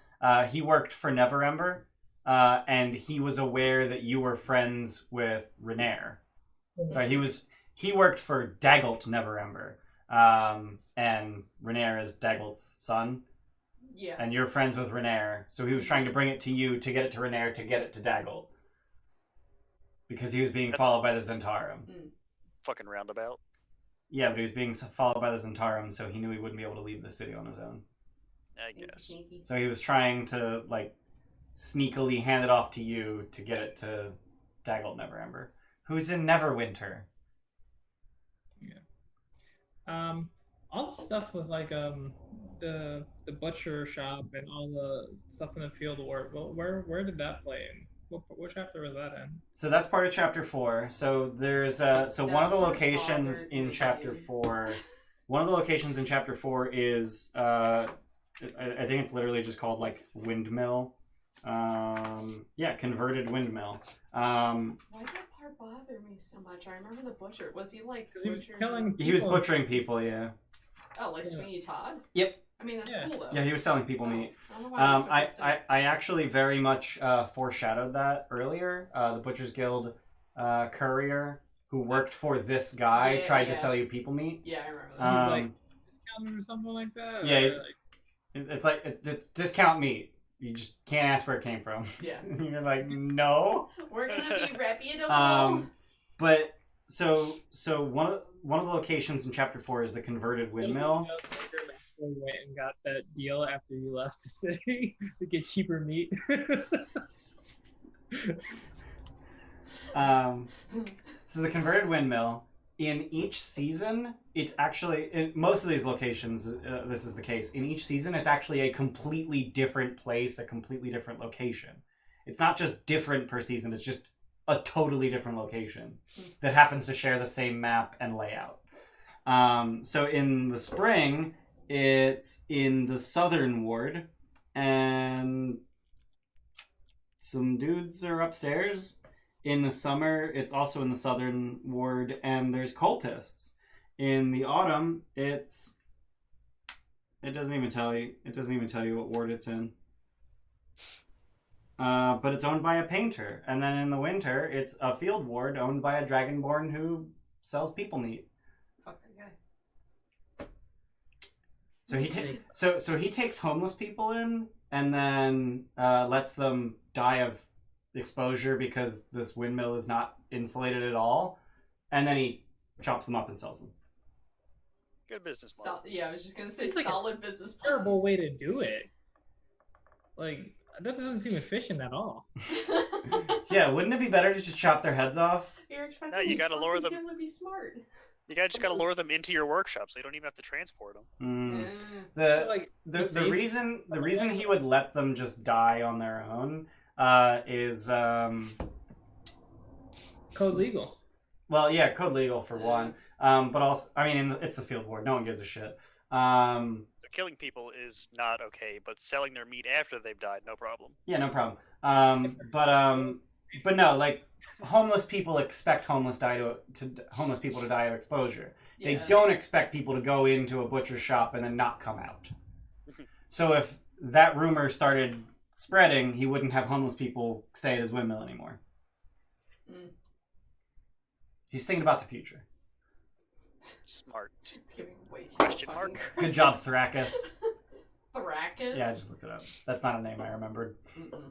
He worked for Neverember, and he was aware that you were friends with Renaer. Sorry, he worked for Daggalt Neverember, and Renaer is Daggalt's son. Yeah. And you're friends with Renaer, so he was trying to bring it to you to get it to Renaer to get it to Daggalt. Because he was being followed by the Zentarum. Fucking roundabout. Yeah, but he was being followed by the Zentarum, so he knew he wouldn't be able to leave the city on his own. I guess. So he was trying to, like, sneakily hand it off to you to get it to Daggalt Neverember, who's in Neverwinter. Yeah. All the stuff with, like, the butcher shop and all the stuff in the field war, where did that play in? What chapter was that in? So that's part of chapter 4. So there's one of the locations in chapter 4. One of the locations in chapter 4 is I think it's literally just called like Windmill. Converted Windmill. Why did that part bother me so much? I remember the butcher. Was he like? He was killing people. He was butchering people. Yeah. Oh, like Sweeney Todd. Yep. I mean, that's cool though. Yeah, he was selling people meat. I I actually very much foreshadowed that earlier. The Butcher's Guild courier who worked for this guy tried to sell you people meat. Yeah, I remember that. Like discounted or something like that. Yeah, it's discount meat. You just can't ask where it came from. Yeah. You're like, no. We're gonna be reputable. But so one of the locations in chapter 4 is the Converted Windmill. Went and got that deal after you left the city to get cheaper meat. So the Converted Windmill, in each season, it's actually, in most of these locations, this is the case. In each season, it's actually a completely different place, a completely different location. It's not just different per season, it's just a totally different location that happens to share the same map and layout. So in the spring, it's in the southern ward, and some dudes are upstairs. In the summer, it's also in the southern ward, and there's cultists. In the autumn, it doesn't even tell you. It doesn't even tell you what ward it's in. But it's owned by a painter, and then in the winter, it's a field ward owned by a dragonborn who sells people meat. Fuck that guy. So he takes homeless people in, and then lets them die of exposure because this windmill is not insulated at all, and then he chops them up and sells them. Good business model. I was just gonna say It's like solid business plan. Terrible way to do it. Like, that doesn't seem efficient at all. Yeah, wouldn't it be better to just chop their heads off? You're expecting No, you gotta lure them. people to be smart. You just gotta lure them into your workshop, so you don't even have to transport them. The reason he would let them just die on their own is Code legal. Well, yeah, code legal for one. But also, I mean, it's the field ward. No one gives a shit. So killing people is not okay, but selling their meat after they've died, no problem. Yeah, no problem. But no, like homeless people expect homeless people to die of exposure. Yeah. They don't expect people to go into a butcher shop and then not come out. So if that rumor started spreading, he wouldn't have homeless people stay at his windmill anymore. Mm. He's thinking about the future. Smart. It's giving way too Question much mark? fucking Good job, credit. Thrakus. Thrakus? Yeah, I just looked it up. That's not a name I remembered. Mm-mm.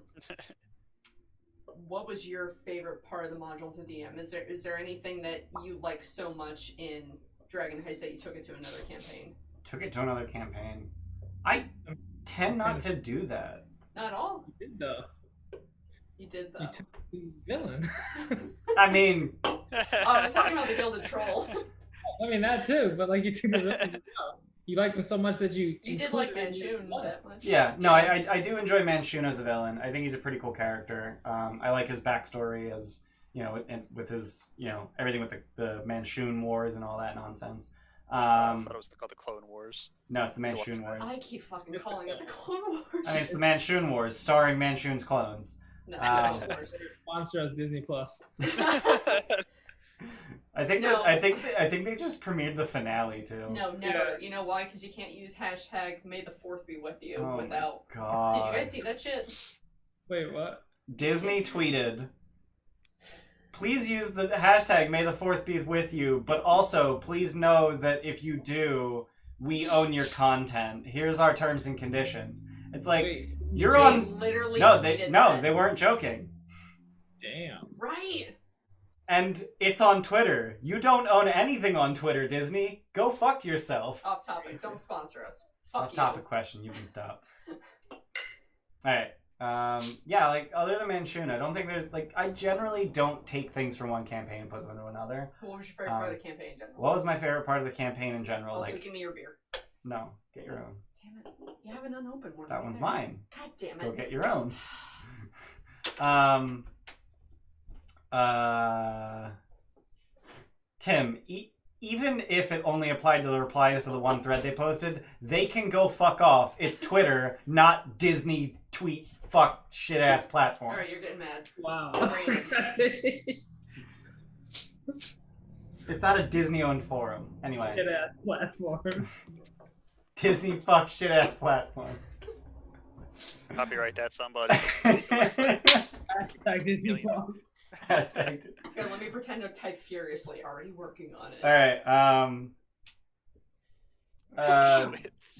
What was your favorite part of the module to DM? Is there anything that you like so much in Dragon Heist that you took it to another campaign? Took it to another campaign. I tend not to do that. Not at all. You did though. You did though. You took the villain. I mean, Oh, I was talking about the Gilded Troll. I mean that too, but like you took the villain. as well. You liked him so much that you. You did like included him in Manchun the that much. yeah, no, I do enjoy Manchun as a villain. I think he's a pretty cool character. I like his backstory as, and with his, everything with the Manchun Wars and all that nonsense. I thought it was called the Clone Wars. No, it's the Manchun Wars. I keep fucking calling it the Clone Wars. I mean, it's the Manchun Wars, starring Manchun's clones. No, Um, Clone Wars. Sponsor us Disney Plus. I think No. I think they just premiered the finale too. No, never. Yeah. You know why? Because you can't use hashtag May the 4th be with you Oh without. my God. Did you guys see that shit? Wait, what? Disney tweeted, please use the hashtag May the 4th be with you, but also please know that if you do, we own your content. Here's our terms and conditions. It's like, Wait, you're They on... literally No, tweeted no, that. they weren't joking. damn. Right. And it's on Twitter. You don't own anything on Twitter, Disney. Go fuck yourself. Off topic. Don't sponsor us. Fuck Off you. topic question, you've been stopped. Alright. Yeah, like, other than Manchun, I don't think there's, like, I generally don't take things from one campaign and put them into another. What was your favorite part of the campaign in general? What was my favorite part of the campaign in general? Also, Like, give me your beer. no, get your own. Damn it. You have an unopened one. That right one's there. mine. God damn Go it. get your own. Tim, even if it only applied to the replies to the one thread they posted, they can go fuck off. It's Twitter, not Disney tweet fuck shit ass platform. Alright, you're getting mad. Wow. It's not a Disney owned forum. Anyway, Shit ass platform. Disney fuck shit ass platform. Copyright that, somebody. Hashtag Disney Millions. Plus. Alright, Here, let me pretend to type furiously. Already working on it.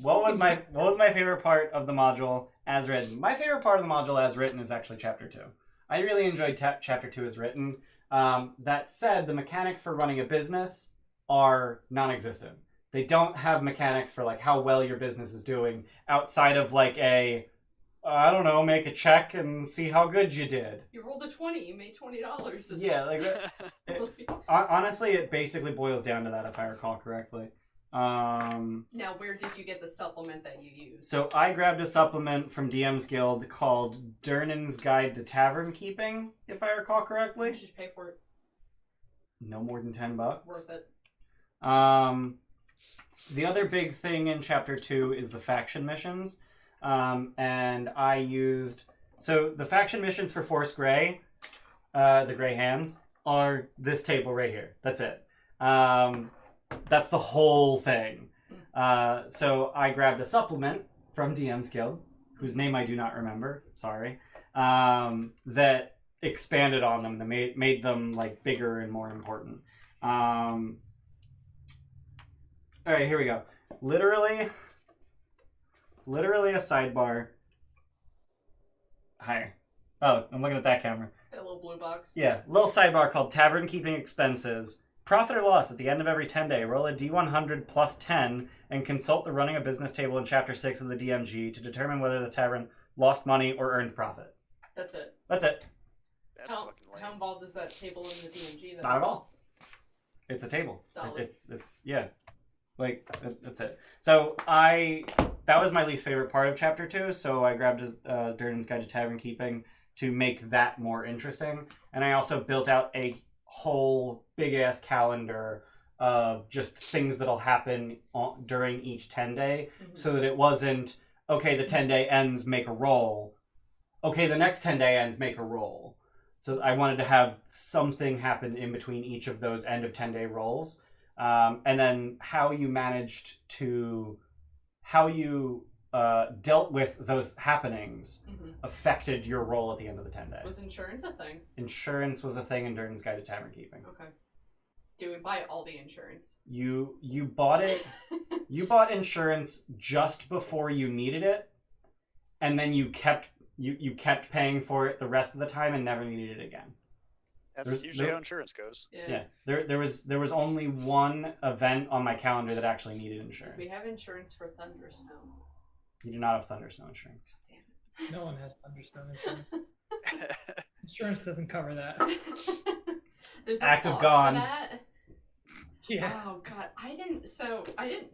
what was my favorite part of the module as written? My favorite part of the module as written is actually chapter 2. I really enjoyed chapter 2 as written. That said, the mechanics for running a business are non-existent. They don't have mechanics for like how well your business is doing outside of like make a check and see how good you did. You rolled a 20. You made $20. Yeah, like honestly, it basically boils down to that if I recall correctly. Now, where did you get the supplement that you used? So I grabbed a supplement from DM's Guild called Durnan's Guide to Tavern Keeping, if I recall How correctly. much did you pay for it? No more than $10. Worth it. The other big thing in Chapter 2 is the faction missions. And I used... So the faction missions for Force Grey, the Grey Hands, are this table right here. That's it. That's the whole thing. So I grabbed a supplement from DM's Guild, whose name I do not remember, sorry, that expanded on them, that made them like bigger and more important. Alright, here we go. Literally a sidebar. Higher. Oh, I'm looking at that camera. That little blue box. Yeah, little sidebar called Tavern Keeping Expenses. Profit or loss at the end of every 10-day. Roll a D100 plus 10 and consult the running a business table in Chapter 6 of the DMG to determine whether the tavern lost money or earned profit. That's it. That's it. That's fucking lame. How involved is that table in the DMG? Though? Not at all. It's a table. Solid. It's yeah. Like, that's it. So that was my least favorite part of Chapter 2, so I grabbed Durnan's Guide to Tavern Keeping to make that more interesting. And I also built out a whole big-ass calendar of just things that'll happen during each 10-day, so that it wasn't, okay, the 10-day ends, make a roll. Okay, the next 10-day ends, make a roll. So I wanted to have something happen in between each of those end of 10-day rolls. And then how you dealt with those happenings affected your roll at the end of the 10 days. Was insurance a thing? Insurance was a thing in Durden's Guide to Tavern Keeping. Okay. Do we buy all the insurance? You bought it. You bought insurance just before you needed it, and then you kept paying for it the rest of the time and never needed it again. That's usually how insurance goes. Yeah. There was only one event on my calendar that actually needed insurance. We have insurance for Thundersnow. You do not have Thundersnow insurance. Damn it. No one has Thundersnow insurance. Insurance doesn't cover that. There's no Act of clause God. for that? Yeah. Oh god, I didn't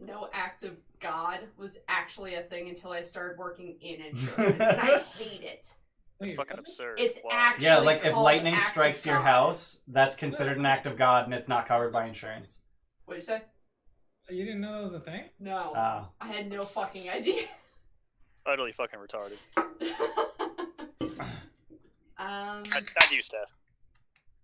know Act of God was actually a thing until I started working in insurance, and I hate it. It's fucking absurd. It's Wow. actually Yeah, like if called lightning Act of strikes your God. house, that's considered an act of God, and it's not covered by insurance. What'd you say? You didn't know that was a thing? No, I had no fucking idea. Utterly fucking retarded. Not you, Steph.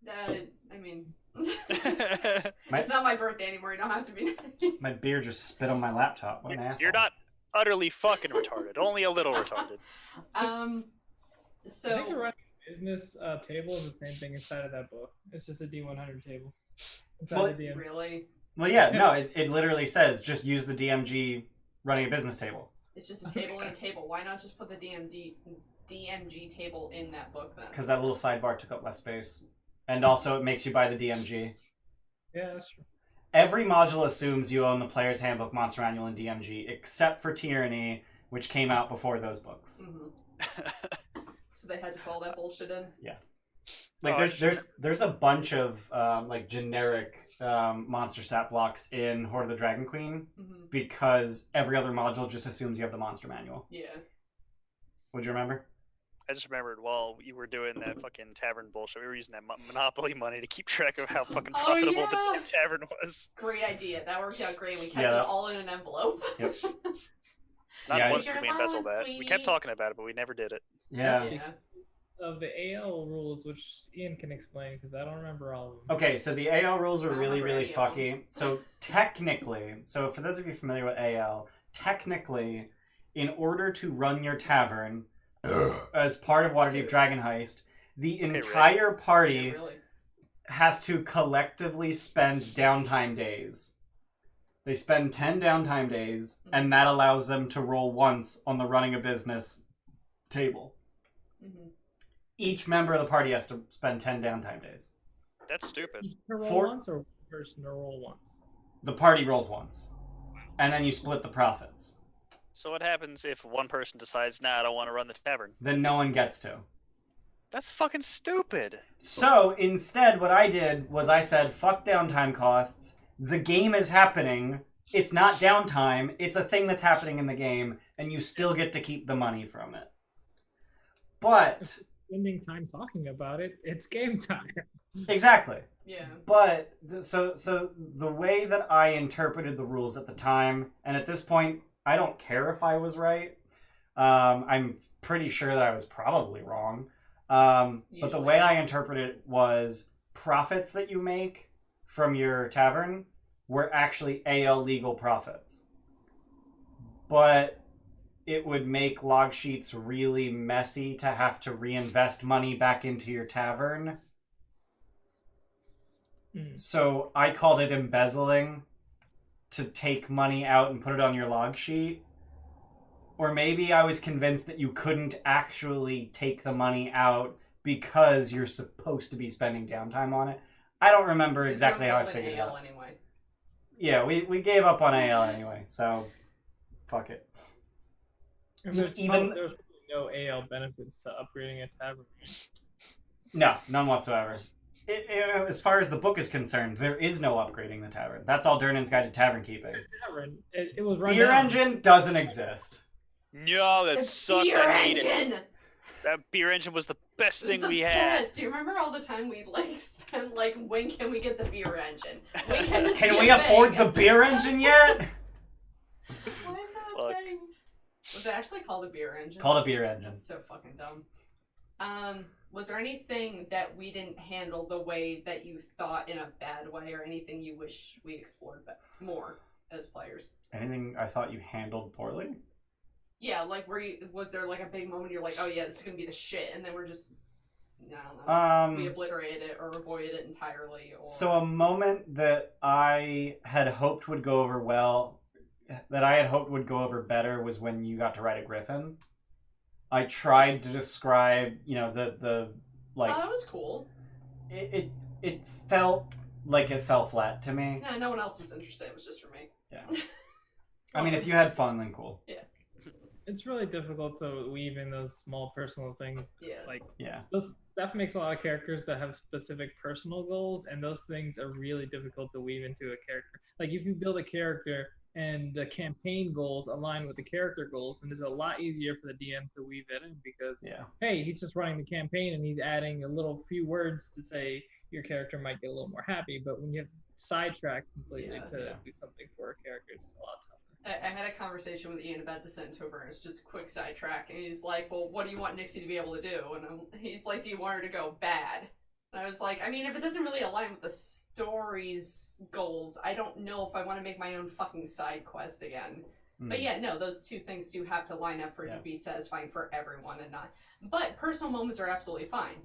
I mean, it's not my birthday anymore. You don't have to be nice. My beer just spit on my laptop. What an asshole. You're not utterly fucking retarded. Only a little retarded. So I think the running business table is the same thing inside of that book. It's just a D100 table. Inside the DM. really, Well, yeah, no, it literally says just use the DMG running a business table. it's just a table and a table. Why not just put the DMG table in that book then? Because that little sidebar took up less space. And also it makes you buy the DMG. Yeah, that's true. Every module assumes you own the Player's Handbook, Monster Manual, and DMG, except for Tyranny, which came out before those books. So they had to put all that bullshit in. Yeah. Like there's a bunch of like generic monster stat blocks in Horde of the Dragon Queen because every other module just assumes you have the Monster Manual. Yeah. Would you remember? I just remembered while you were doing that fucking tavern bullshit, we were using that Monopoly money to keep track of how fucking profitable the tavern was. Great idea. That worked out great. We kept Yeah, it all in an envelope. Yep. Not once did we embezzle that. We kept talking about it, but we never did it. Yeah. Of the AL rules, which Ian can explain because I don't remember all of them. Okay, so the AL rules are I don't really, remember really any of them. fucky. So technically, so for those of you familiar with AL, technically, in order to run your tavern as part of Waterdeep Dragon Heist, the entire party has to collectively spend downtime days. They spend 10 downtime days, and that allows them to roll once on the running a business table. Each member of the party has to spend 10 downtime days. That's stupid. To roll once or one person to roll once? The party rolls once. And then you split the profits. So what happens if one person decides, nah, I don't want to run the tavern? Then no one gets to. That's fucking stupid. So instead what I did was I said, fuck downtime costs. The game is happening. It's not downtime. It's a thing that's happening in the game. And you still get to keep the money from it. But... spending time talking about it, it's game time. Exactly. Yeah. But so the way that I interpreted the rules at the time, and at this point, I don't care if I was right. I'm pretty sure that I was probably wrong. But the way I interpreted it was profits that you make from your tavern were actually AL legal profits. But it would make log sheets really messy to have to reinvest money back into your tavern. So I called it embezzling to take money out and put it on your log sheet. Or maybe I was convinced that you couldn't actually take the money out because you're supposed to be spending downtime on it. I don't remember exactly how I figured it out. Anyway. Yeah, we gave up on AL anyway, so fuck it. And there's really no AL benefits to upgrading a tavern. No, none whatsoever. As far as the book is concerned, there is no upgrading the tavern. That's all Durnan's Guide to Tavern Keeping. It was run Beer down. engine doesn't exist. No, that sucks. Beer I hate engine! it. That beer engine was the best It was thing the we had. best. Do you remember all the time we'd spend when can we get the beer engine? When can this Can be we a afford thing? the beer engine yet? Why is that Fuck. a thing? Was it actually called a beer engine? Called a beer engine. That's so fucking dumb. Was there anything that we didn't handle the way that you thought in a bad way, or anything you wish we explored more as players? Anything I thought you handled poorly? Yeah, like was there like a big moment you're like, oh yeah, this is gonna be the shit, and then we're just, I don't know, we obliterated it or avoided it entirely? Or... So a moment that I had hoped would go over better was when you got to ride a griffin. I tried to describe, the like. Oh, that was cool. It felt like it fell flat to me. Yeah, no one else was interested. It was just for me. Yeah. I mean, if you had fun, then cool. Yeah. It's really difficult to weave in those small personal things. Yeah. Steph makes a lot of characters that have specific personal goals, and those things are really difficult to weave into a character. Like if you build a character and the campaign goals align with the character goals, then it's a lot easier for the DM to weave it in because, hey, he's just running the campaign and he's adding a little few words to say your character might get a little more happy. But when you have sidetracked completely to do something for a character, it's a lot tougher. I had a conversation with Ian about Descent into Avernus, just a quick sidetrack, and he's like, well, what do you want Nixie to be able to do? And he's like, do you want her to go bad? And I was like, I mean, if it doesn't really align with the story's goals, I don't know if I want to make my own fucking side quest again. But yeah, no, those two things do have to line up for it to be satisfying for everyone and not. But personal moments are absolutely fine.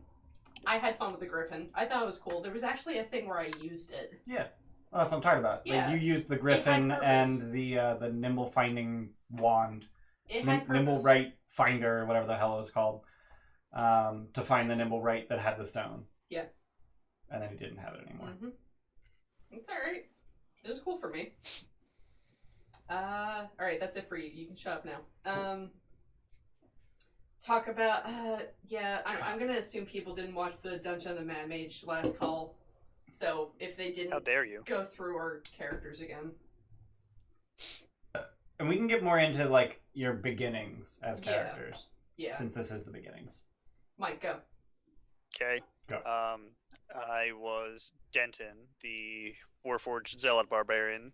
I had fun with the Griffin. I thought it was cool. There was actually a thing where I used it. Yeah. Oh, that's what I'm talking about. Yeah. Like you used the Griffin and the Nimble Finding Wand. Nimble Right Finder, or whatever the hell it was called. To find the Nimble Right that had the stone. Yeah. And then he didn't have it anymore. Mm-hmm. It's alright. It was cool for me. Alright, that's it for you. You can shut up now. Talk about, I'm gonna assume people didn't watch the Dungeon of the Mad Mage last call. So if they didn't, how dare you go through our characters again. And we can get more into, like, your beginnings as characters. Yeah. Since this is the beginnings. Mike, go. Okay. Go. I was Denton, the Warforged Zealot Barbarian.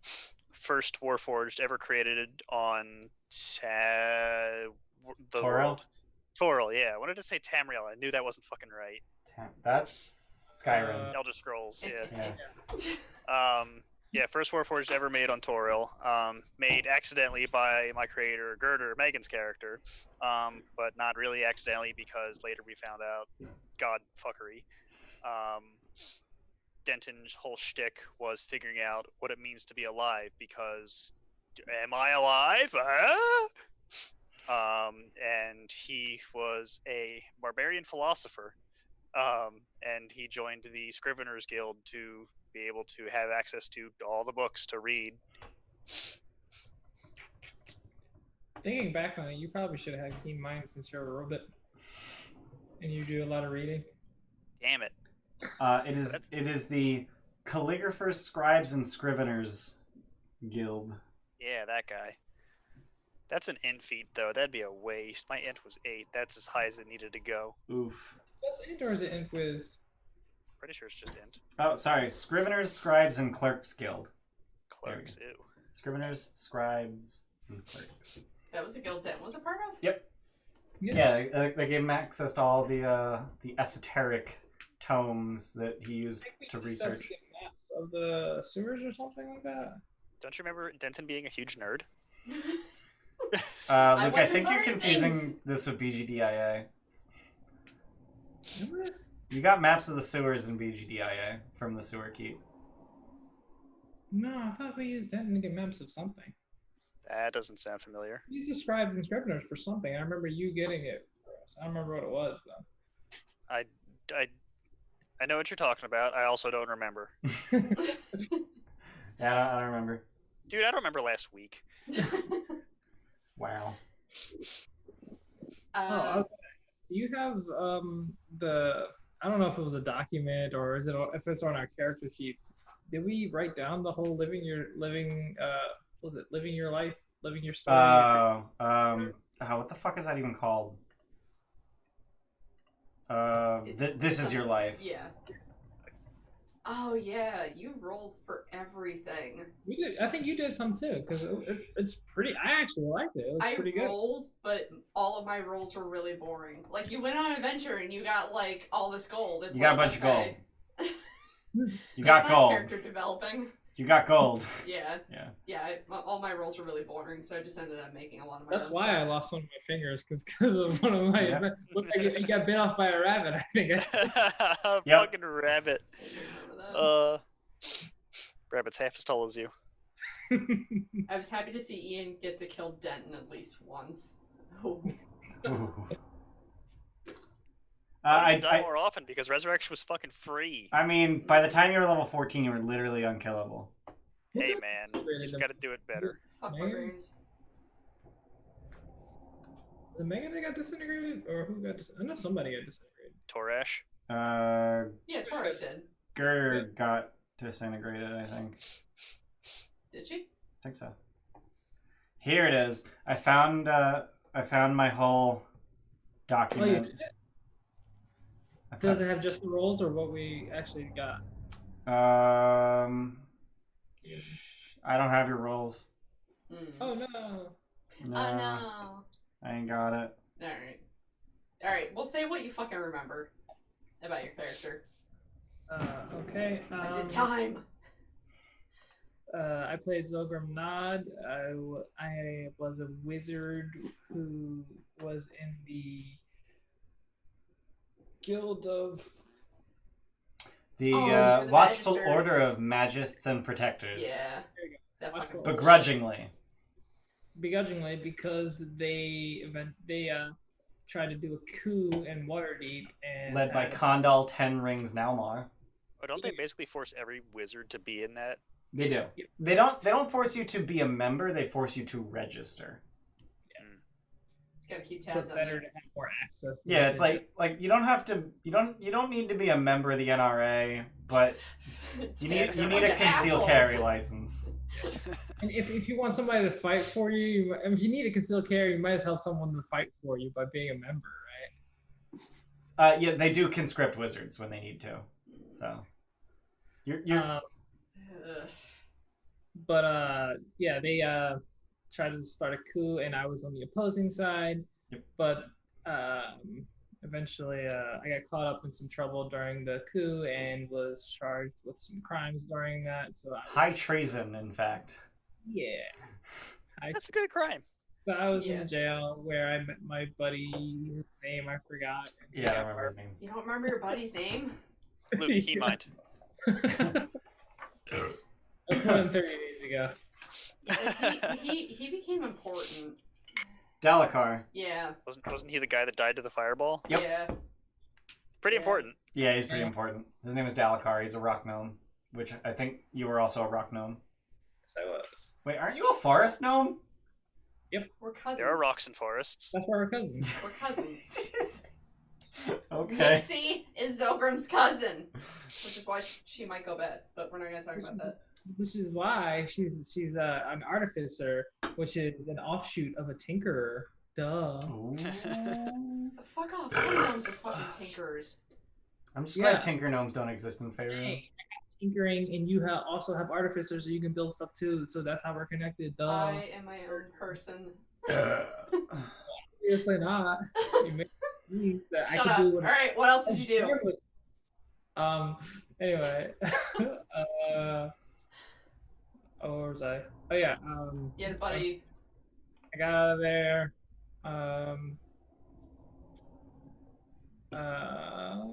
First Warforged ever created on the Toril? world. Toril, yeah. I wanted to say Tamriel. I knew that wasn't fucking right. That's Skyrim. Elder Scrolls, yeah. Yeah. First Warforged ever made on Toril. Made accidentally by my creator, Girder, Megan's character. But not really accidentally because later we found out god fuckery. Denton's whole shtick was figuring out what it means to be alive because am I alive? And he was a barbarian philosopher. And he joined the Scriveners Guild to be able to have access to all the books to read. Thinking back on it, you probably should have had keen mind since you're a robot and you do a lot of reading. Damn it. It is the Calligraphers, Scribes, and Scriveners Guild. Yeah, that guy. That's an int feat, though. That'd be a waste. My int was 8. That's as high as it needed to go. Oof. That's int or is it int quiz? Pretty sure it's just int. Oh, sorry. Scriveners, Scribes, and Clerks Guild. Clerks, ew. Scriveners, Scribes, and Clerks. That was the guild Den was a part of? Yep. Yeah, they gave him access to all the esoteric tomes that he used to research. To get maps of the sewers or something like that. Don't you remember Denton being a huge nerd? Luke, I think you're learning confusing things. this with BGDIA. Remember? You got maps of the sewers in BGDIA from the sewer keep. No, I thought we used Denton to get maps of something. That doesn't sound familiar. We used the Scribes and Scriveners for something. I remember you getting it for us. I don't remember what it was, though. I know what you're talking about. I also don't remember. Yeah, I don't remember. Dude, I don't remember last week. Wow. I was gonna ask, do you have I don't know if it was a document or is it if it's on our character sheets? Did we write down the whole living your life, living your story? What the fuck is that even called? This is your life. Yeah. Oh yeah, you rolled for everything. You did. I think you did some too, because it's pretty. I actually liked it. It was pretty good. I rolled, but all of my rolls were really boring. Like you went on an adventure and you got like all this gold. It's You got like, a bunch of gold. You That's got not gold. character developing. You got gold. Yeah. Yeah. Yeah. All my rolls were really boring, so I just ended up making a lot of my. That's own why stuff. I lost one of my fingers, because of one of my. Yeah. Looked like he got bit off by a rabbit. I think. Yep. Fucking rabbit. I do remember that. Rabbit's half as tall as you. I was happy to see Ian get to kill Denton at least once. Oh. Ooh. I die I more often because resurrection was fucking free. I mean, by the time you were level 14, you were literally unkillable. Hey man, you just gotta do it better. Fuck my Man. brains. The Megan that got disintegrated, or who got? I know somebody got disintegrated. Torash. Yeah, Taurus did. Gur got disintegrated, I think. Did she? I think so. Here it is. I found my whole Oh, you document. did it? Does it have just the rolls, or what we actually got? I don't have your rolls. Mm. Oh no. No, Oh no. I ain't got it. Alright. Alright, well say what you fucking remember about your character. Okay. I did time. I played Zogrim Nod. I was a wizard who was in the Guild of. The you're the Watchful Magisters. Order of Magists and Protectors. Yeah. There you go. That fucking Begrudgingly. Begrudgingly, because they tried to do a coup in Waterdeep and Led by Condal Ten Rings Naumar. Oh, don't they basically force every wizard to be in that? They do. Yep. They don't force you to be a member, they force you to register. gotta keep It's tabs on better you. to have more access. to Yeah, what it's they like you don't have to you don't need to be a member of the NRA, but you need a concealed carry license. do. And if you want somebody to fight for you, if you need a concealed carry, you might as well have someone to fight for you by being a member, right? Yeah, they do conscript wizards when they need to. So you're Ugh. Yeah, they tried to start a coup, and I was on the opposing side. Yep. But eventually, I got caught up in some trouble during the coup and was charged with some crimes during that. So high treason, in fact. Yeah. That's a good crime. So I was Yeah. in jail where I met my buddy. His name I forgot. and Yeah, I remember his name. You don't remember your buddy's name? Luke, he Yeah. might. That's more than 30 days ago. He became important. Dalakar. Yeah. Wasn't he the guy that died to the fireball? Yep. Yeah. Pretty Yeah. important. Yeah, he's pretty Yeah. important. His name is Dalakar. He's a rock gnome, which I think you were also a rock gnome. Yes, I was. Wait, aren't you a forest gnome? We're cousins. There are rocks and forests. That's why we're cousins. We're cousins. Okay. Mitzi is Zogrim's cousin, which is why she might go bad. But we're not gonna talk about that. Which is why she's an artificer, which is an offshoot of a tinkerer. Duh. Ooh. Fuck off! All gnomes are fucking tinkerers. I'm just Yeah. glad tinker gnomes don't exist in Faerun. Hey, I got tinkering, and you also have artificers, so you can build stuff too. So that's how we're connected. Duh. I am my own person. Obviously not. You make me that I Shut can up. do All what right, what else did you do? Anyway. Where was I? Oh yeah. Yeah, buddy. I got out of there. I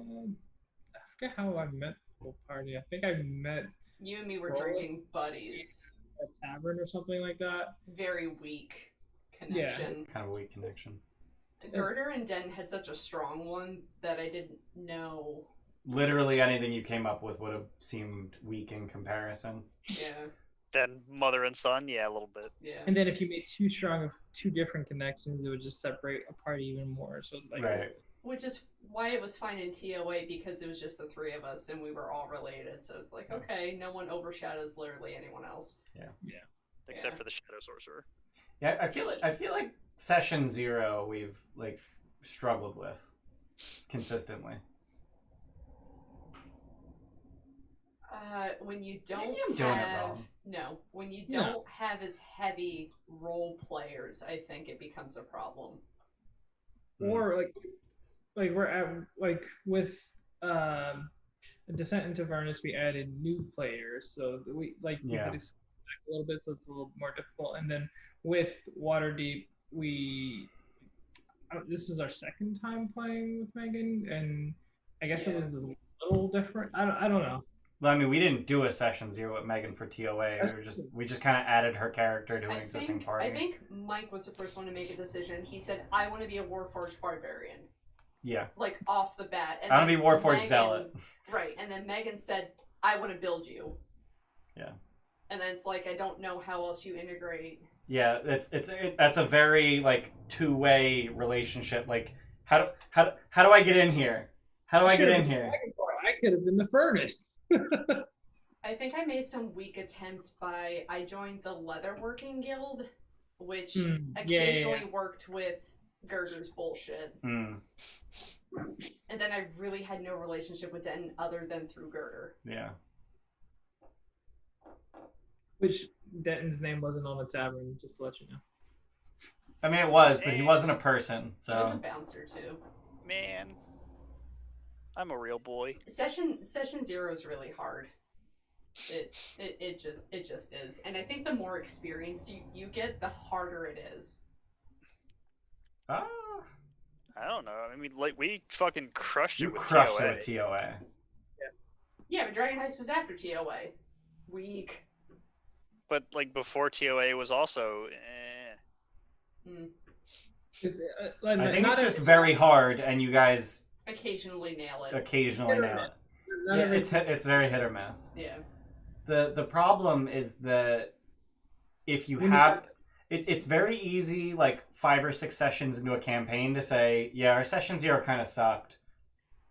forget how I met the whole party. I think I met You and me were Roll it. drinking buddies. at a tavern or something like that. Very weak connection. Kind of a weak connection. Girder and Den had such a strong one that I didn't know. Literally anything you came up with would have seemed weak in comparison. Yeah, Then mother and son, yeah, a little bit. yeah. And then if you made too strong of two different connections, it would just separate a party even more. So it's like, Right. Which is why it was fine in TOA, because it was just the three of us and we were all related. So it's like, okay, no one overshadows literally anyone else. Except Yeah. for the shadow sorcerer. Yeah, I feel like session 0 we've like struggled with consistently. When you don't Maybe I'm doing it wrong. No, when you don't have as heavy role players, I think it becomes a problem. Or like we're at with Descent into Avernus, we added new players, so we had to back a little bit, so it's a little more difficult. And then with Waterdeep, this is our second time playing with Megan, and I guess it was a little different. I don't know. Well, I mean, we didn't do a session 0 with Megan for TOA. We just kind of added her character to an existing party. I think Mike was the first one to make a decision. He said, "I want to be a Warforged barbarian." Yeah. Like off the bat. And I want to be Warforged zealot. Right, and then Megan said, "I want to build you." Yeah. And then it's like I don't know how else you integrate. Yeah, that's a very like two-way relationship. Like how do I get in here? How do I get in here? I could have been the furnace. I think I made some weak attempt I joined the Leatherworking Guild, which occasionally worked with Girder's bullshit. And then I really had no relationship with Denton other than through Girder. Yeah. Which Denton's name wasn't on the tavern, just to let you know. I mean, it was, but he wasn't a person, so... He was a bouncer, too. Man. I'm a real boy. Session 0 is really hard. It just is. And I think the more experience you get, the harder it is. I don't know. I mean, like, we fucking crushed it with TOA. Crushed it with TOA. Yeah, but Dragon Heist was after TOA. Weak. But, like, before TOA was also... I think it's just very hard, and you guys... Occasionally nail it. It's very hit or miss. Yeah. The problem is that if you have... It's very easy, like, 5 or 6 sessions into a campaign to say, yeah, our session 0 kind of sucked.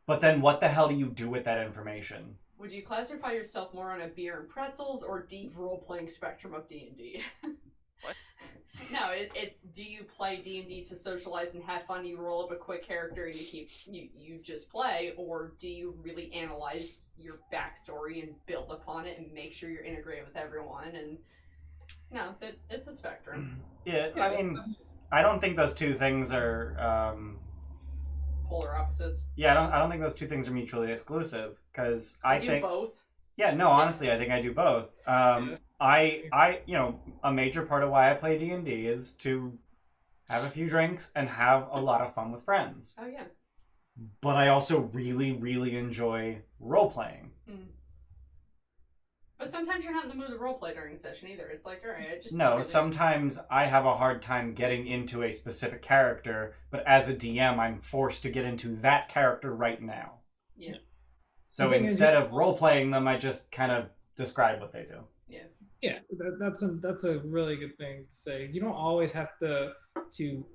But then what the hell do you do with that information? Would you classify yourself more on a beer and pretzels or deep role-playing spectrum of D&D? What? No, it's do you play D&D to socialize and have fun, you roll up a quick character and you just play, or do you really analyze your backstory and build upon it and make sure you're integrated with everyone? And no, it's a spectrum. Yeah, I mean, I don't think those two things are polar opposites. Yeah, I don't think those two things are mutually exclusive, because I think both. Yeah, no, honestly, I think I do both. I a major part of why I play D&D is to have a few drinks and have a lot of fun with friends. Oh yeah. But I also really, really enjoy role playing. But sometimes you're not in the mood to roleplay during a session either. It's like, all right, I just... No, sometimes I have a hard time getting into a specific character, but as a DM, I'm forced to get into that character right now. Yeah. So instead of role-playing them, I just kind of describe what they do. Yeah. Yeah, that's a really good thing to say. You don't always have to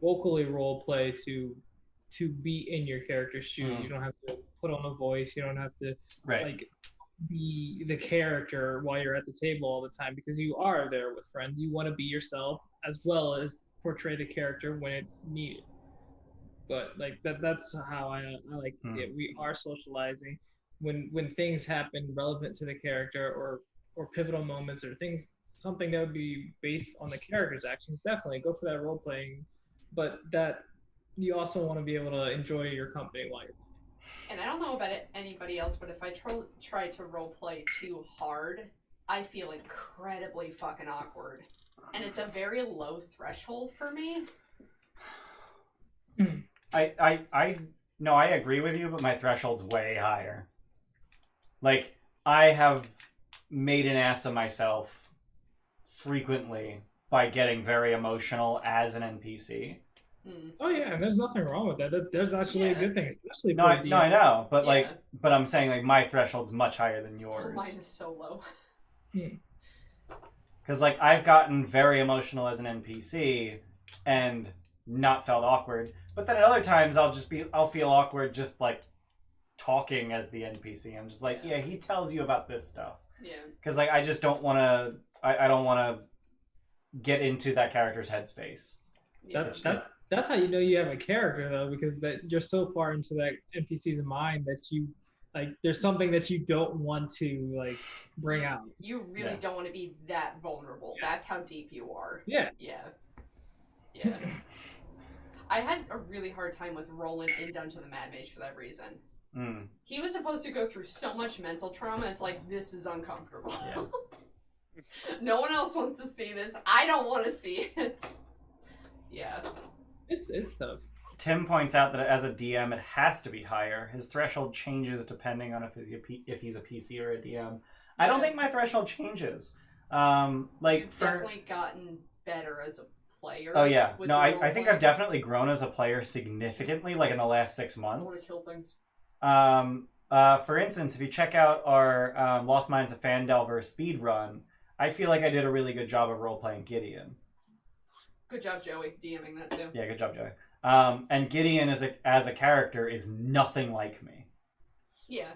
vocally role-play to be in your character's shoes. You don't have to put on a voice. You don't have to be the character while you're at the table all the time, because you are there with friends. You want to be yourself as well as portray the character when it's needed. But like that's how I like to see it. We are socializing when things happen relevant to the character or pivotal moments or something that would be based on the character's actions. Definitely go for that role playing, but that you also want to be able to enjoy your company while you're playing. And I don't know about anybody else, but if I try to roleplay too hard, I feel incredibly fucking awkward. And it's a very low threshold for me. I agree with you, but my threshold's way higher. Like, I have made an ass of myself frequently by getting very emotional as an NPC. Oh yeah, and there's nothing wrong with that. There's actually a good thing, especially for I know, but but I'm saying like my threshold's much higher than yours. Mine is so low. Because like I've gotten very emotional as an NPC and not felt awkward, but then at other times I'll feel awkward just like talking as the NPC. I'm just like, yeah, he tells you about this stuff. Yeah. Because like I just don't want to. I don't want to get into that character's headspace. That's how you know you have a character, though, because that you're so far into that NPC's mind that you Like there's something that you don't want to like bring out. You really don't want to be that vulnerable. Yeah. That's how deep you are. Yeah. Yeah. I had a really hard time with Roland in Dungeon of the Mad Mage for that reason. He was supposed to go through so much mental trauma. It's like, this is uncomfortable. Yeah. No one else wants to see this. I don't want to see it. Yeah. It's tough. Tim points out that as a DM, it has to be higher. His threshold changes depending on if he's a PC or a DM. I don't think my threshold changes. You've definitely gotten better as a player. Oh yeah, no, I think I've definitely grown as a player significantly, like in the last 6 I want months. to kill things. For instance, if you check out our Lost Mines of Phandelver speed run, I feel like I did a really good job of role playing Gideon. Good job, Joey, DMing that too. Yeah, good job, Joey. And Gideon as a character is nothing like me. Yeah.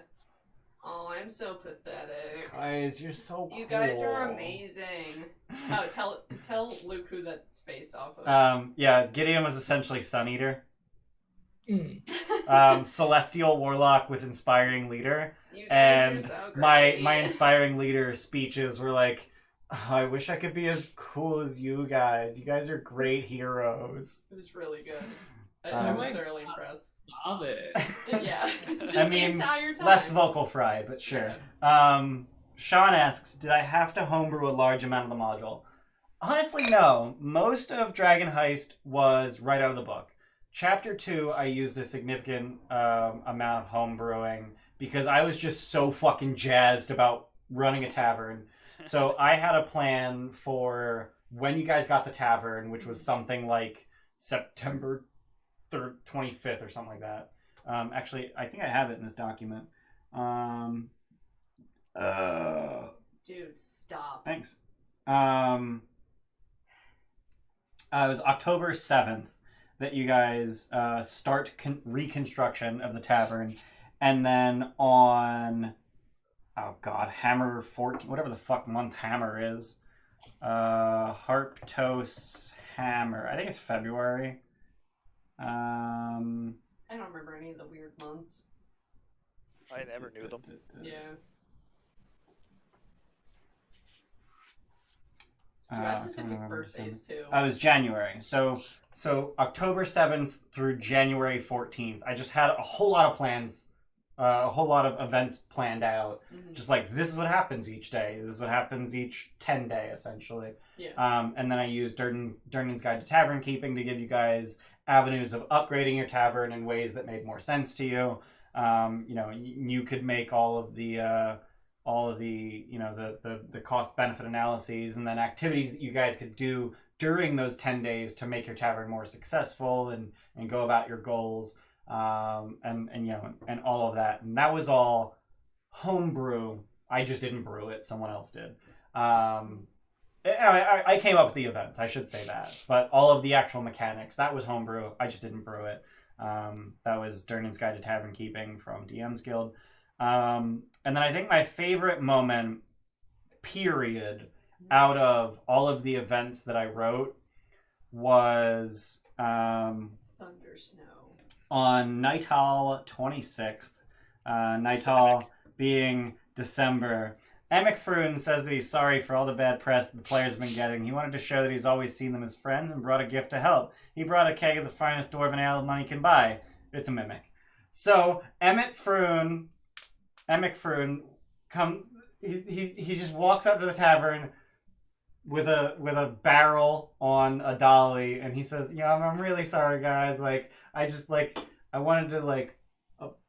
Oh, I'm so pathetic. Guys, you're so cool. You guys are amazing. Oh, tell Luke who that's based off of. Yeah, Gideon was essentially Sun Eater. Mm. Celestial warlock with inspiring leader. You guys And are so my great. inspiring leader speeches were like, oh, I wish I could be as cool as you guys. You guys are great heroes. It was really good. I Um, was thoroughly impressed. Stop it. Yeah. Just I the mean, entire time. less vocal fry, but sure. Sean asks, did I have to homebrew a large amount of the module? Honestly, no. Most of Dragon Heist was right out of the book. Chapter 2, I used a significant amount of homebrewing because I was just so fucking jazzed about running a tavern. So I had a plan for when you guys got the tavern, which was something like September 3rd, 25th or something like that. Actually, I think I have it in this document. Dude, stop. Thanks. It was October 7th that you guys start reconstruction of the tavern. And then on, oh god, Hammer 14, whatever the fuck month Hammer is. Harptos Hammer. I think it's February. I don't remember any of the weird months. I never knew them. Yeah. You guys just pick birthdays too. It was January. So October 7th through January 14th, I just had a whole lot of plans, a whole lot of events planned out. Mm-hmm. Just like, this is what happens each day. This is what happens each 10 day, essentially. Yeah. And then I used Durnan's Guide to Tavern Keeping to give you guys avenues of upgrading your tavern in ways that made more sense to you. You could make all of the the cost benefit analyses and then activities that you guys could do during those 10 days to make your tavern more successful and go about your goals, and all of that. And that was all homebrew. I just didn't brew it. Someone else did. I came up with the events, I should say that. But all of the actual mechanics, that was homebrew. I just didn't brew it. That was Durnan's Guide to Tavern Keeping from DM's Guild. And then I think my favorite moment, period, out of all of the events that I wrote was Thunder Snow. on Nighthall 26th. Nighthall being December. Emic Froon says that he's sorry for all the bad press that the players have been getting. He wanted to show that he's always seen them as friends and brought a gift to help. He brought a keg of the finest dwarven ale money can buy. It's a mimic. So Emic Froon he just walks up to the tavern with a barrel on a dolly, and he says, I'm really sorry, guys. Like, I wanted to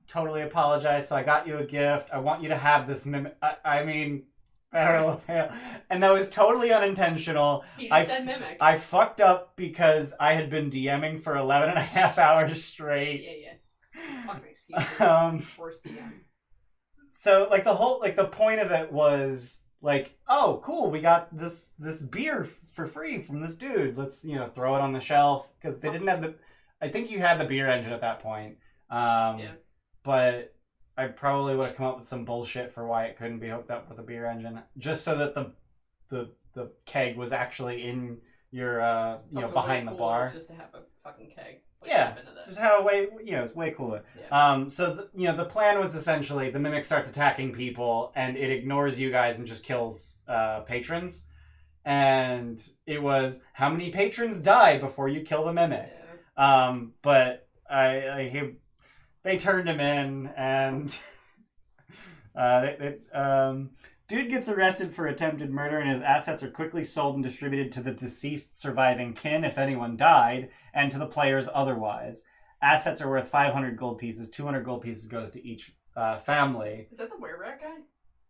totally apologize, so I got you a gift. I want you to have this barrel of ale. And that was totally unintentional. He just said mimic. I fucked up because I had been DMing for 11 and a half hours straight. Yeah. Fucking excuse. Worst DM. So, the point of it was, oh, cool, we got this beer for free from this dude. Let's, throw it on the shelf. Because they didn't have I think you had the beer engine at that point. Yeah. But I probably would have come up with some bullshit for why it couldn't be hooked up with a beer engine. Just so that the keg was actually in It's behind the way bar. cooler just to have a fucking keg. It's like Yeah, into that. just how it's way cooler. Yeah. So the plan was essentially the mimic starts attacking people and it ignores you guys and just kills patrons. And it was how many patrons die before you kill the mimic. Yeah. But they turned him in and dude gets arrested for attempted murder and his assets are quickly sold and distributed to the deceased surviving kin if anyone died, and to the players otherwise. Assets are worth 500 gold pieces. 200 gold pieces goes to each family. Is that the were-rat guy?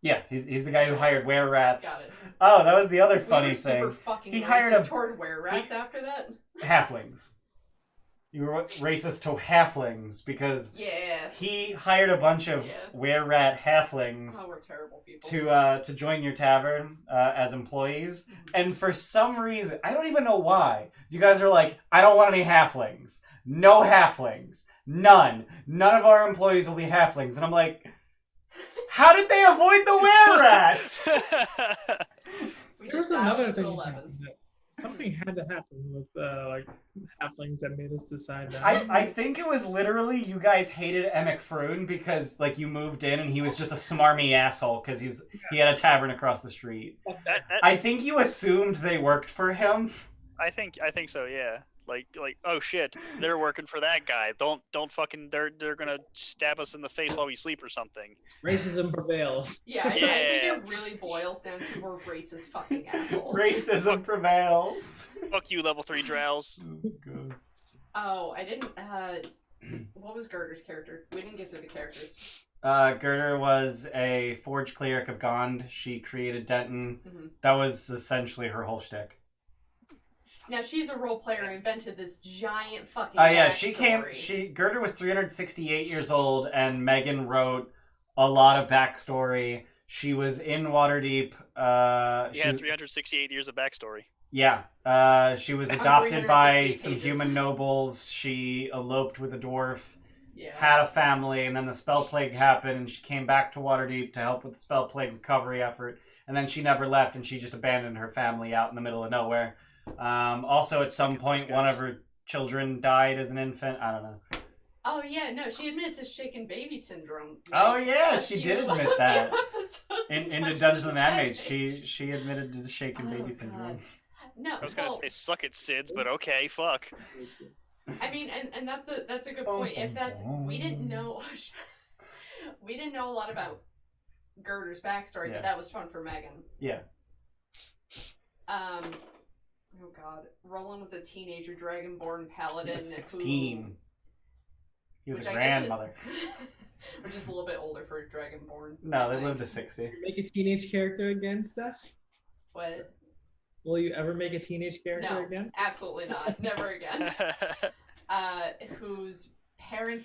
Yeah, he's the guy who hired were-rats. Got it. Oh, that was the other funny we were thing. Super fucking He racist hired toward were-rats after that. halflings. You were racist to halflings because Yeah. he hired a bunch of were-rat halflings Oh, we're terrible people. to join your tavern as employees. And for some reason, I don't even know why, you guys are like, I don't want any halflings. No halflings. None. None of our employees will be halflings. And I'm like, how did they avoid the were-rats? We There was just got another up to thing. 11. Something had to happen with halflings that made us decide that. I think it was literally you guys hated Emic Froon because you moved in and he was just a smarmy asshole because he had a tavern across the street. I think you assumed they worked for him. I think so, yeah. Like, oh shit, they're working for that guy. Don't fucking, they're gonna stab us in the face while we sleep or something. Racism prevails. Yeah, I think it really boils down to we're racist fucking assholes. Racism prevails. Fuck you, level 3 drows. Oh, God. Oh, I didn't, what was Gerder's character? We didn't get through the characters. Gerder was a forge cleric of Gond. She created Denton. Mm-hmm. That was essentially her whole shtick. Now, she's a role player and invented this giant fucking Gerder was 368 years old, and Megan wrote a lot of backstory. She was in Waterdeep. She had 368 years of backstory. Yeah. She was adopted by some pages. human nobles. She eloped with a dwarf. Yeah. Had a family, and then the spell plague happened, and she came back to Waterdeep to help with the spell plague recovery effort. And then she never left, and she just abandoned her family out in the middle of nowhere. Also, at some point, one of her children died as an infant. I don't know. Oh, yeah, no, she admitted to shaken baby syndrome. Oh, yeah, she did admit that. In Into Dungeons and Dragons, she admitted to the shaken baby syndrome. No, I was gonna say suck it, Sids, but okay, fuck. I mean, and that's a good point. If that's we didn't know a lot about Gerder's backstory, but that was fun for Megan. Yeah. Oh god, Roland was a teenager dragonborn paladin. He was 16. He was a Which grandmother. Which is a little bit older for a dragonborn. No, they lived to 60. Make a teenage character again, Steph? What? Will you ever make a teenage character again? Absolutely not. Never again. Whose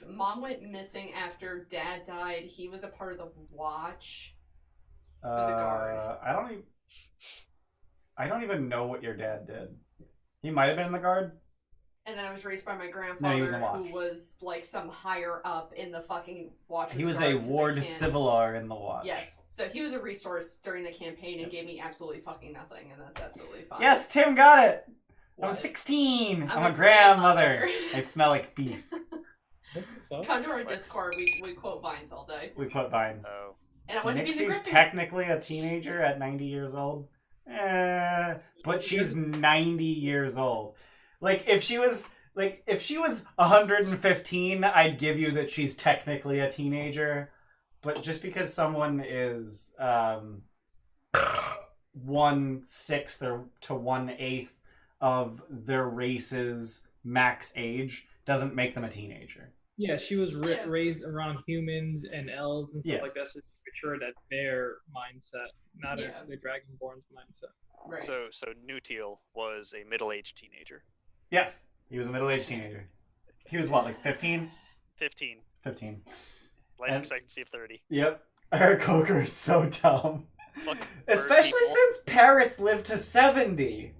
mom went missing after dad died. He was a part of the watch. The guard. I don't even know what your dad did. He might have been in the guard. And then I was raised by my grandfather, who was like some higher up in the fucking watch. He was a ward civilar in the watch. Yes, so he was a resource during the campaign and gave me absolutely fucking nothing, and that's absolutely fine. Yes, Tim got it. What? I'm 16. I'm a grandmother. I smell like beef. Come to our Discord. We quote Vines all day. We quote Vines. Oh. And I want to be the Nixie's Griffin. technically a teenager at 90 years old. But she's 90 years old. Like if she was 115, I'd give you that she's technically a teenager. But just because someone is 1/6 or to 1/8 of their race's max age doesn't make them a teenager. Yeah, she was raised around humans and elves and stuff like that, so she matured at their mindset, not at the Dragonborn's mindset. Right. So Newteal was a middle-aged teenager. Yes, he was a middle-aged teenager. He was what, like 15? 15. 15. Life expectancy of 30. Yep. Eric Coker is so dumb. Especially people. since parrots live to 70.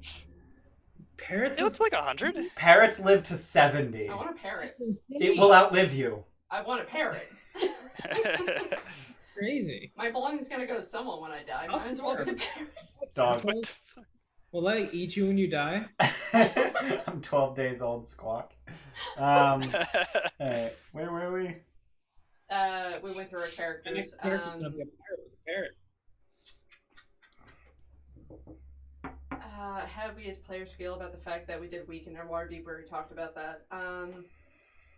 Parrots? It's like 100. Parrots live to 70. I want a parrot. It will outlive you. I want a parrot. Crazy. My belonging's gonna go to someone when I die. Might as well be the parrot. Dog. Will I eat you when you die? I'm 12 days old, Squawk. Hey, where were we? We went through our characters. Next character's gonna be a pirate with a parrot. How do we as players feel about the fact that we did Week in Waterdeep where we talked about that?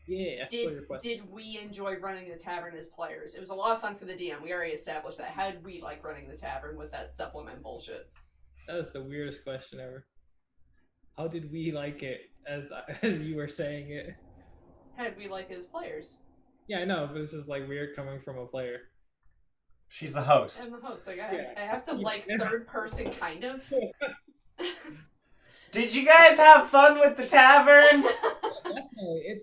Yeah. Did we enjoy running the tavern as players? It was a lot of fun for the DM. We already established that. How did we like running the tavern with that supplement bullshit? That was the weirdest question ever. How did we like it as you were saying it? How did we like it as players? Yeah, I know, but this is like weird coming from a player. She's the host. I'm the host. Like I have to like third person kind of. Did you guys have fun with the tavern? Definitely.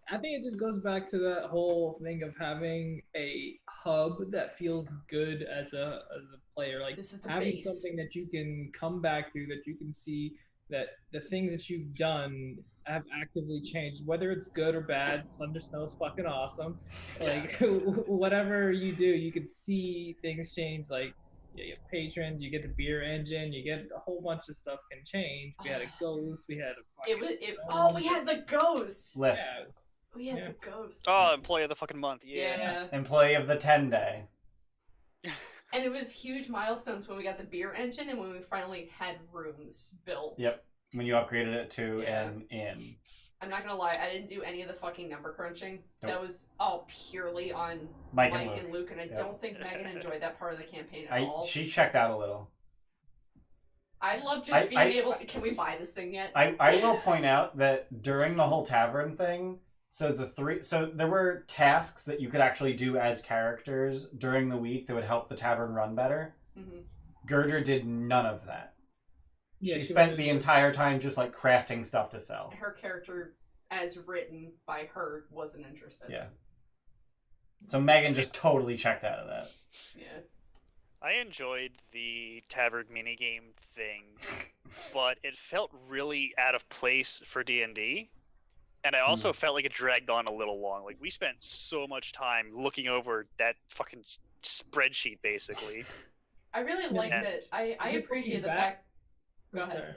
I think it just goes back to that whole thing of having a hub that feels good as a player. Like this is the having base. something that you can come back to, that you can see that the things that you've done have actively changed, whether it's good or bad. Thunder Snow's fucking awesome. Like whatever you do, you can see things change. Like you have patrons, you get the beer engine, you get a whole bunch of stuff can change. We had a ghost, we had a we had the ghost. Lift. Yeah. We had the ghost. Oh, employee of the fucking month. Yeah. Employee of the 10-day. And it was huge milestones when we got the beer engine and when we finally had rooms built. Yep. When you upgraded it to an inn. I'm not gonna lie, I didn't do any of the fucking number crunching. Nope. That was all purely on Mike and Luke, and I don't think Megan enjoyed that part of the campaign at all. She checked out a little. I love just being able. Can we buy this thing yet? I will point out that during the whole tavern thing, so there were tasks that you could actually do as characters during the week that would help the tavern run better. Mm-hmm. Gerder did none of that. Yeah, she spent the entire time just like crafting stuff to sell. Her character, as written by her, wasn't interested. Yeah. So Megan just totally checked out of that. Yeah. I enjoyed the tavern minigame thing, but it felt really out of place for D&D. And I also felt like it dragged on a little long. Like, we spent so much time looking over that fucking spreadsheet, basically. I really like that. I appreciate the fact... Go ahead. Sorry.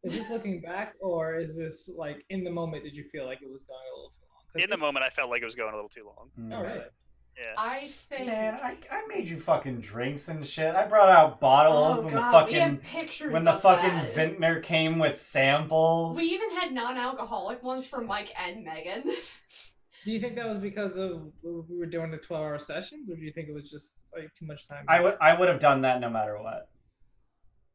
Is this looking back, or is this, like, in the moment, did you feel like it was going a little too long? In the moment, I felt like it was going a little too long. Oh, really? Yeah. I think... Man, I made you fucking drinks and shit. I brought out bottles when the fucking vintner came with samples. We even had non-alcoholic ones for Mike and Megan. Do you think that was because of we were doing the 12-hour sessions, or do you think it was just like too much time? I would have done that no matter what.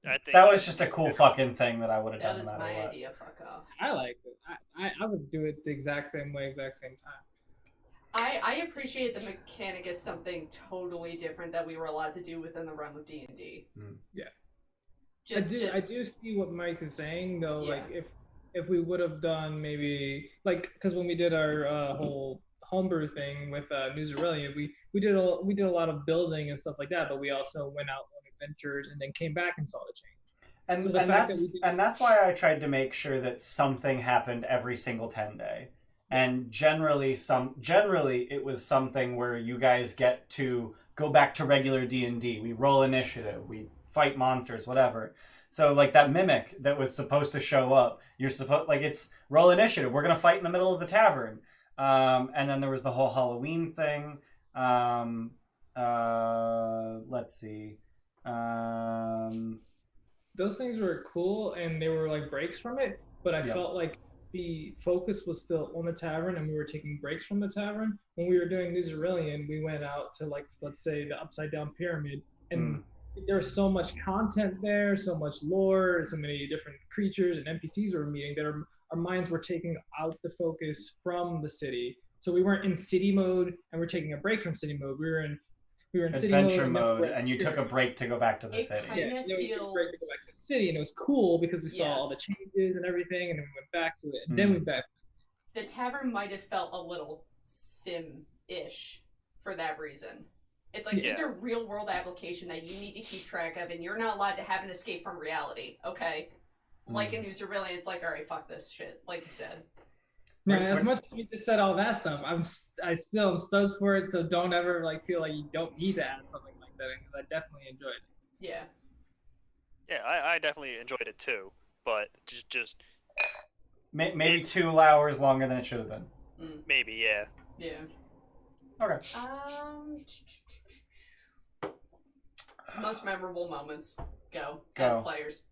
I think that was just a cool fucking thing that I would have done no matter what. That was my idea, fuck off. I liked it. I would do it the exact same way, exact same time. I appreciate the mechanic as something totally different that we were allowed to do within the run of D&D. Yeah. I do see what Mike is saying, though. Yeah. Like, if we would have done maybe, like, because when we did our whole homebrew thing with New Zealand, we did a lot of building and stuff like that, but we also went out on adventures and then came back and saw the change. And that's why I tried to make sure that something happened every single 10-day. And generally it was something where you guys get to go back to regular D&D. We roll initiative, we fight monsters, whatever. So like that mimic that was supposed to show up, it's roll initiative. We're gonna fight in the middle of the tavern. And then there was the whole Halloween thing. Let's see. Those things were cool and they were like breaks from it, but I felt like the focus was still on the tavern and we were taking breaks from the tavern. When we were doing New Zealand, we went out to, like, let's say the Upside Down Pyramid, and there was so much content there, so much lore, so many different creatures and NPCs we were meeting that our minds were taking out the focus from the city. So we weren't in city mode and we're taking a break from city mode. We were in adventure mode, and you took a break to go back to the city. We took a break to go back to the city, and it was cool because we saw all the changes and everything, and then we went back to it, and then we back. The tavern might have felt a little sim-ish for that reason. It's like, it's a real-world application that you need to keep track of, and you're not allowed to have an escape from reality, okay? Like in New Zealand, it's like, alright, fuck this shit, like you said. Yeah, as much as you just said all that stuff, I still am stoked for it. So don't ever feel like you don't need to add something like that. Because I definitely enjoyed it. Yeah. Yeah, I definitely enjoyed it too, but just Maybe 2 hours longer than it should have been. maybe, yeah. Yeah. Okay. Most memorable moments. Go. Go. As players.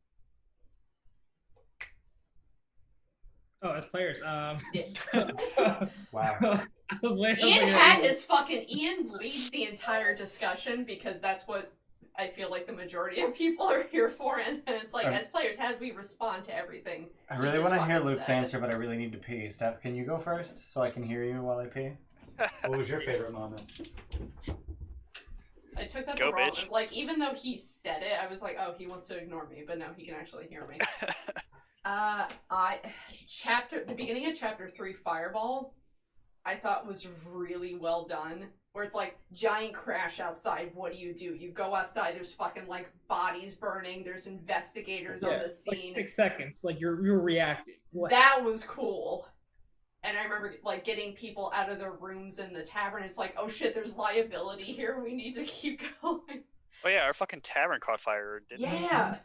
Oh, as players. Wow. Ian leads the entire discussion because that's what I feel like the majority of people are here for, and it's like, as players, how do we respond to everything? I really want to hear Luke's answer, but I really need to pee. Steph, can you go first so I can hear you while I pee? What was your favorite moment? I took that the wrong. Like, even though he said it, I was like, oh, he wants to ignore me, but no, he can actually hear me. The beginning of chapter 3, Fireball, I thought was really well done. Where it's like, giant crash outside, what do? You go outside, there's fucking, like, bodies burning, there's investigators on the scene. Like 6 seconds, like, you're reacting. What? That was cool. And I remember, like, getting people out of their rooms in the tavern, it's like, oh shit, there's liability here, we need to keep going. Oh yeah, our fucking tavern caught fire, didn't it? Yeah!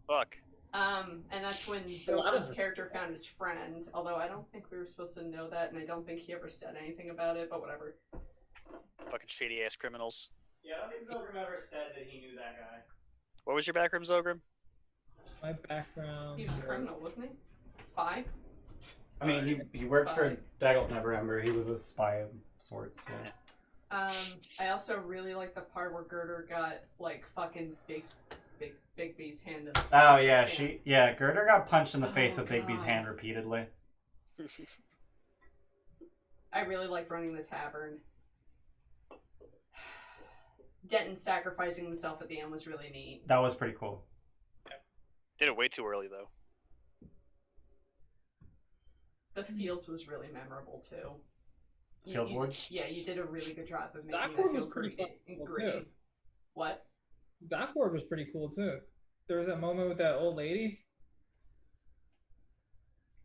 Fuck. And that's when Zoltan's character found his friend, although I don't think we were supposed to know that, and I don't think he ever said anything about it, but whatever. Fucking shady ass criminals. Yeah, I don't think Zogrim ever said that he knew that guy. What was your background, Zogrim? My background. He was a criminal, wasn't he? Spy? I mean, he worked for Daggle Neverember. He was a spy of sorts. Yeah. I also really like the part where Girder got, like, fucking Big B's hand. Oh yeah, Girder got punched in the face with Big B's hand repeatedly. I really like running the tavern. Denton sacrificing himself at the end was really neat. That was pretty cool. Did it way too early though. The Fields was really memorable too. Field board? Yeah, you did a really good job of making Dockboard it was feel pretty great. cool too. What? Dockboard was pretty cool too. There was that moment with that old lady.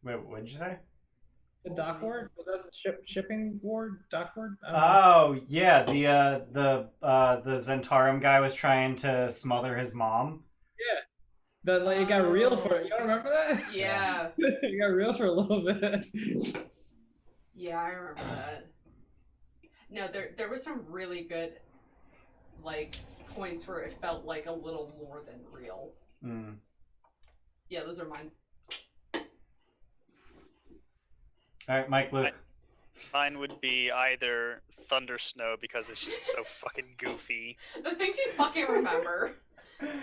Wait, what did you say? The dockboard? Was that the shipping board? Dockboard? Oh yeah, the Zentarum guy was trying to smother his mom. Yeah. That like, it got real for it. You don't remember that? Yeah. It got real for a little bit. Yeah, I remember that. No, there was some really good, like, points where it felt like a little more than real. Mm. Yeah, those are mine. Alright, Mike, Luke. Mine would be either Thunder Snow because it's just so fucking goofy. The things you fucking remember.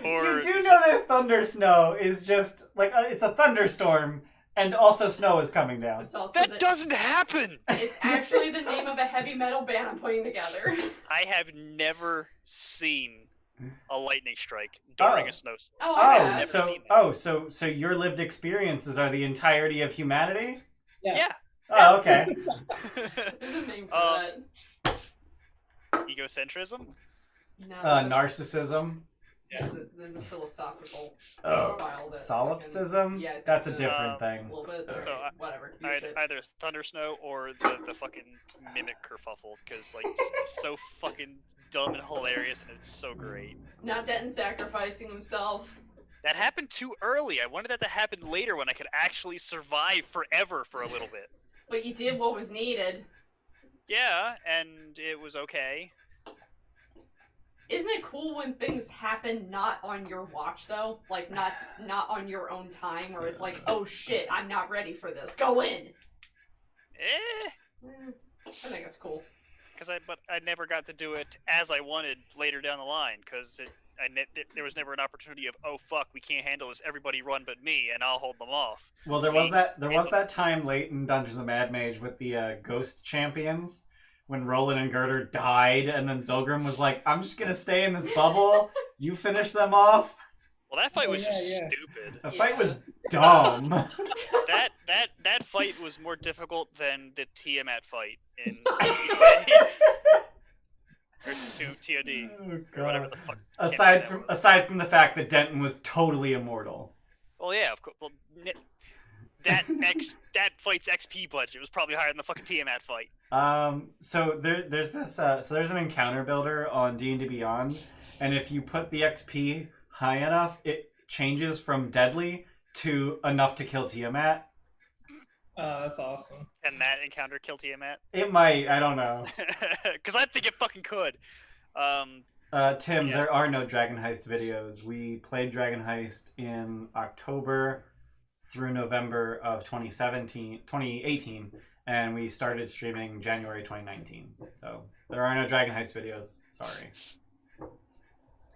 Or you do know that Thunder Snow is just, like, it's a thunderstorm, and also snow is coming down. That doesn't happen! It's actually the name of a heavy metal band I'm putting together. I have never seen a lightning strike during a snowstorm. So your lived experiences are the entirety of humanity? Yes. Yeah. Oh, okay. There's a name for that. Egocentrism? No. Narcissism? Yeah. There's a philosophical profile that solipsism? Yeah, that's a different thing. A little bit. So whatever. Either Thunder Snow or the fucking mimic kerfuffle, because like just it's so fucking dumb and hilarious, and it's so great. Not Denton sacrificing himself. That happened too early. I wanted that to happen later when I could actually survive forever for a little bit. But you did what was needed. Yeah, and it was okay. Isn't it cool when things happen not on your watch though? Like not on your own time, where it's like, oh shit, I'm not ready for this. Go in. I think that's cool. But I never got to do it as I wanted later down the line, because there was never an opportunity of, oh fuck, we can't handle this. Everybody run but me, and I'll hold them off. Well, there was that time late in Dungeons of Mad Mage with the Ghost Champions, when Roland and Girder died, and then Zolgrim was like, I'm just gonna stay in this bubble, you finish them off. Well, that fight was just stupid. The fight was dumb. That fight was more difficult than the Tiamat fight in or TOD. Oh, God. Or whatever the fuck. Aside from the fact that Denton was totally immortal. Well, yeah, of course. Well, that fight's XP budget was probably higher than the fucking Tiamat fight. So there's this. So there's an encounter builder on D&D Beyond, and if you put the XP high enough, it changes from deadly to enough to kill Tiamat. That's awesome. And that encounter kill Tiamat? It might. I don't know. Because I think it fucking could. Tim, Yeah. there are no Dragon Heist videos. We played Dragon Heist in October through November of 2018, and we started streaming January 2019. So there are no Dragon Heist videos. Sorry.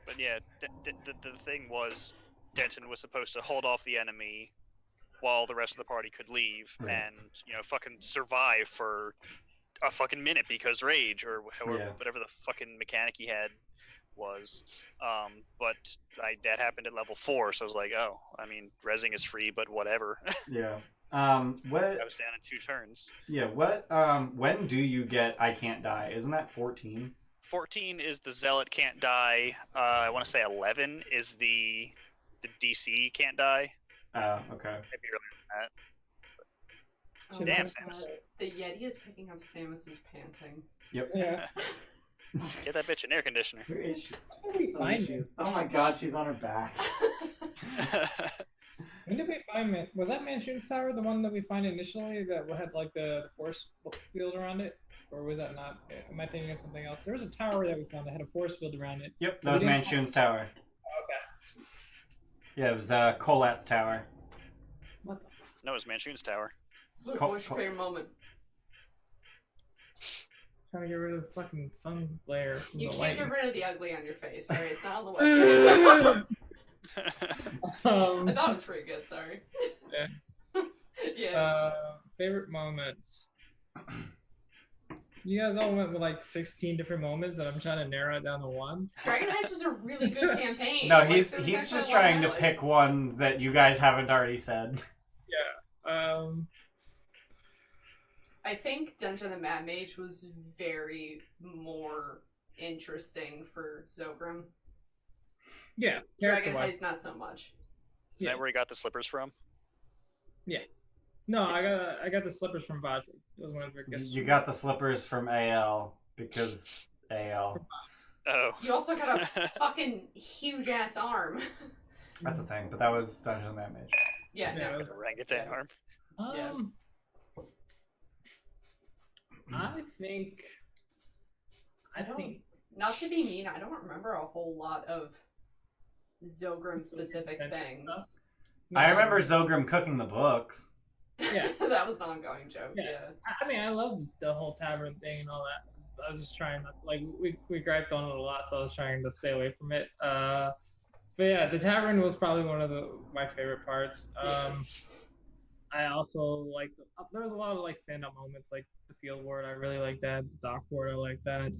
But yeah, the thing was, Denton was supposed to hold off the enemy while the rest of the party could leave, Right. and fucking survive for a fucking minute because rage or however, whatever the fucking mechanic he had was. But that happened at level 4, so I was like, oh, I mean, rezzing is free, but whatever. Yeah. What? I was down in 2 turns. Yeah. What? When do you get I Can't Die? Isn't that 14? 14 is the Zealot can't die. I want to say 11 is the DC can't die. Oh, okay. Maybe earlier than that. Oh Damn, my Samus. God. The Yeti is picking up Samus's panting. Yep. Yeah. Get that bitch an air conditioner. Where is she? When did we find it? Oh my god, she's on her back. When did we find it? Was that Manchun's Tower the one that we find initially that had like the force field around it? Or was that not? Am I thinking of something else? There was a tower that we found that had a force field around it. Yep, that was Manchun's Tower. Okay. Yeah, it was Colat's Tower. What the? No, it was Manchun's Tower. Luke, what's your favorite moment? Trying to get rid of the fucking sun glare from You the can't light. get rid of the ugly on your face, alright? It's not on the webcam. I thought it was pretty good, sorry. Yeah. Yeah. Favorite moments. You guys all went with like 16 different moments, and I'm trying to narrow it down to one. Dragon Heist was a really good campaign. No, Like, he's there was just actually a lot of trying to highlights. pick one that you guys haven't already said. Yeah. I think Dungeon the Mad Mage was very more interesting for Zogrim. Yeah. Dragon character-wise. Heist, not so much. Is that where he got the slippers from? No, I got the slippers from Vajra. It was one of their gifts. You got the slippers from AL because AL. Oh. You also got a fucking huge ass arm. That's a thing, but that was Dungeon of the Mad Mage. Yeah, Yeah. no. An orangutan arm. Yeah. I think. Not to be mean, I don't remember a whole lot of Zogrim specific things. I remember Zogrim cooking the books. Yeah. That was an ongoing joke, Yeah. yeah. I mean, I loved the whole tavern thing and all that. I was just trying not like we griped on it a lot, so I was trying to stay away from it. But yeah, the tavern was probably one of my favorite parts. I also liked there was a lot of like standout moments, like the field ward. I really like that. The dock ward, I like that.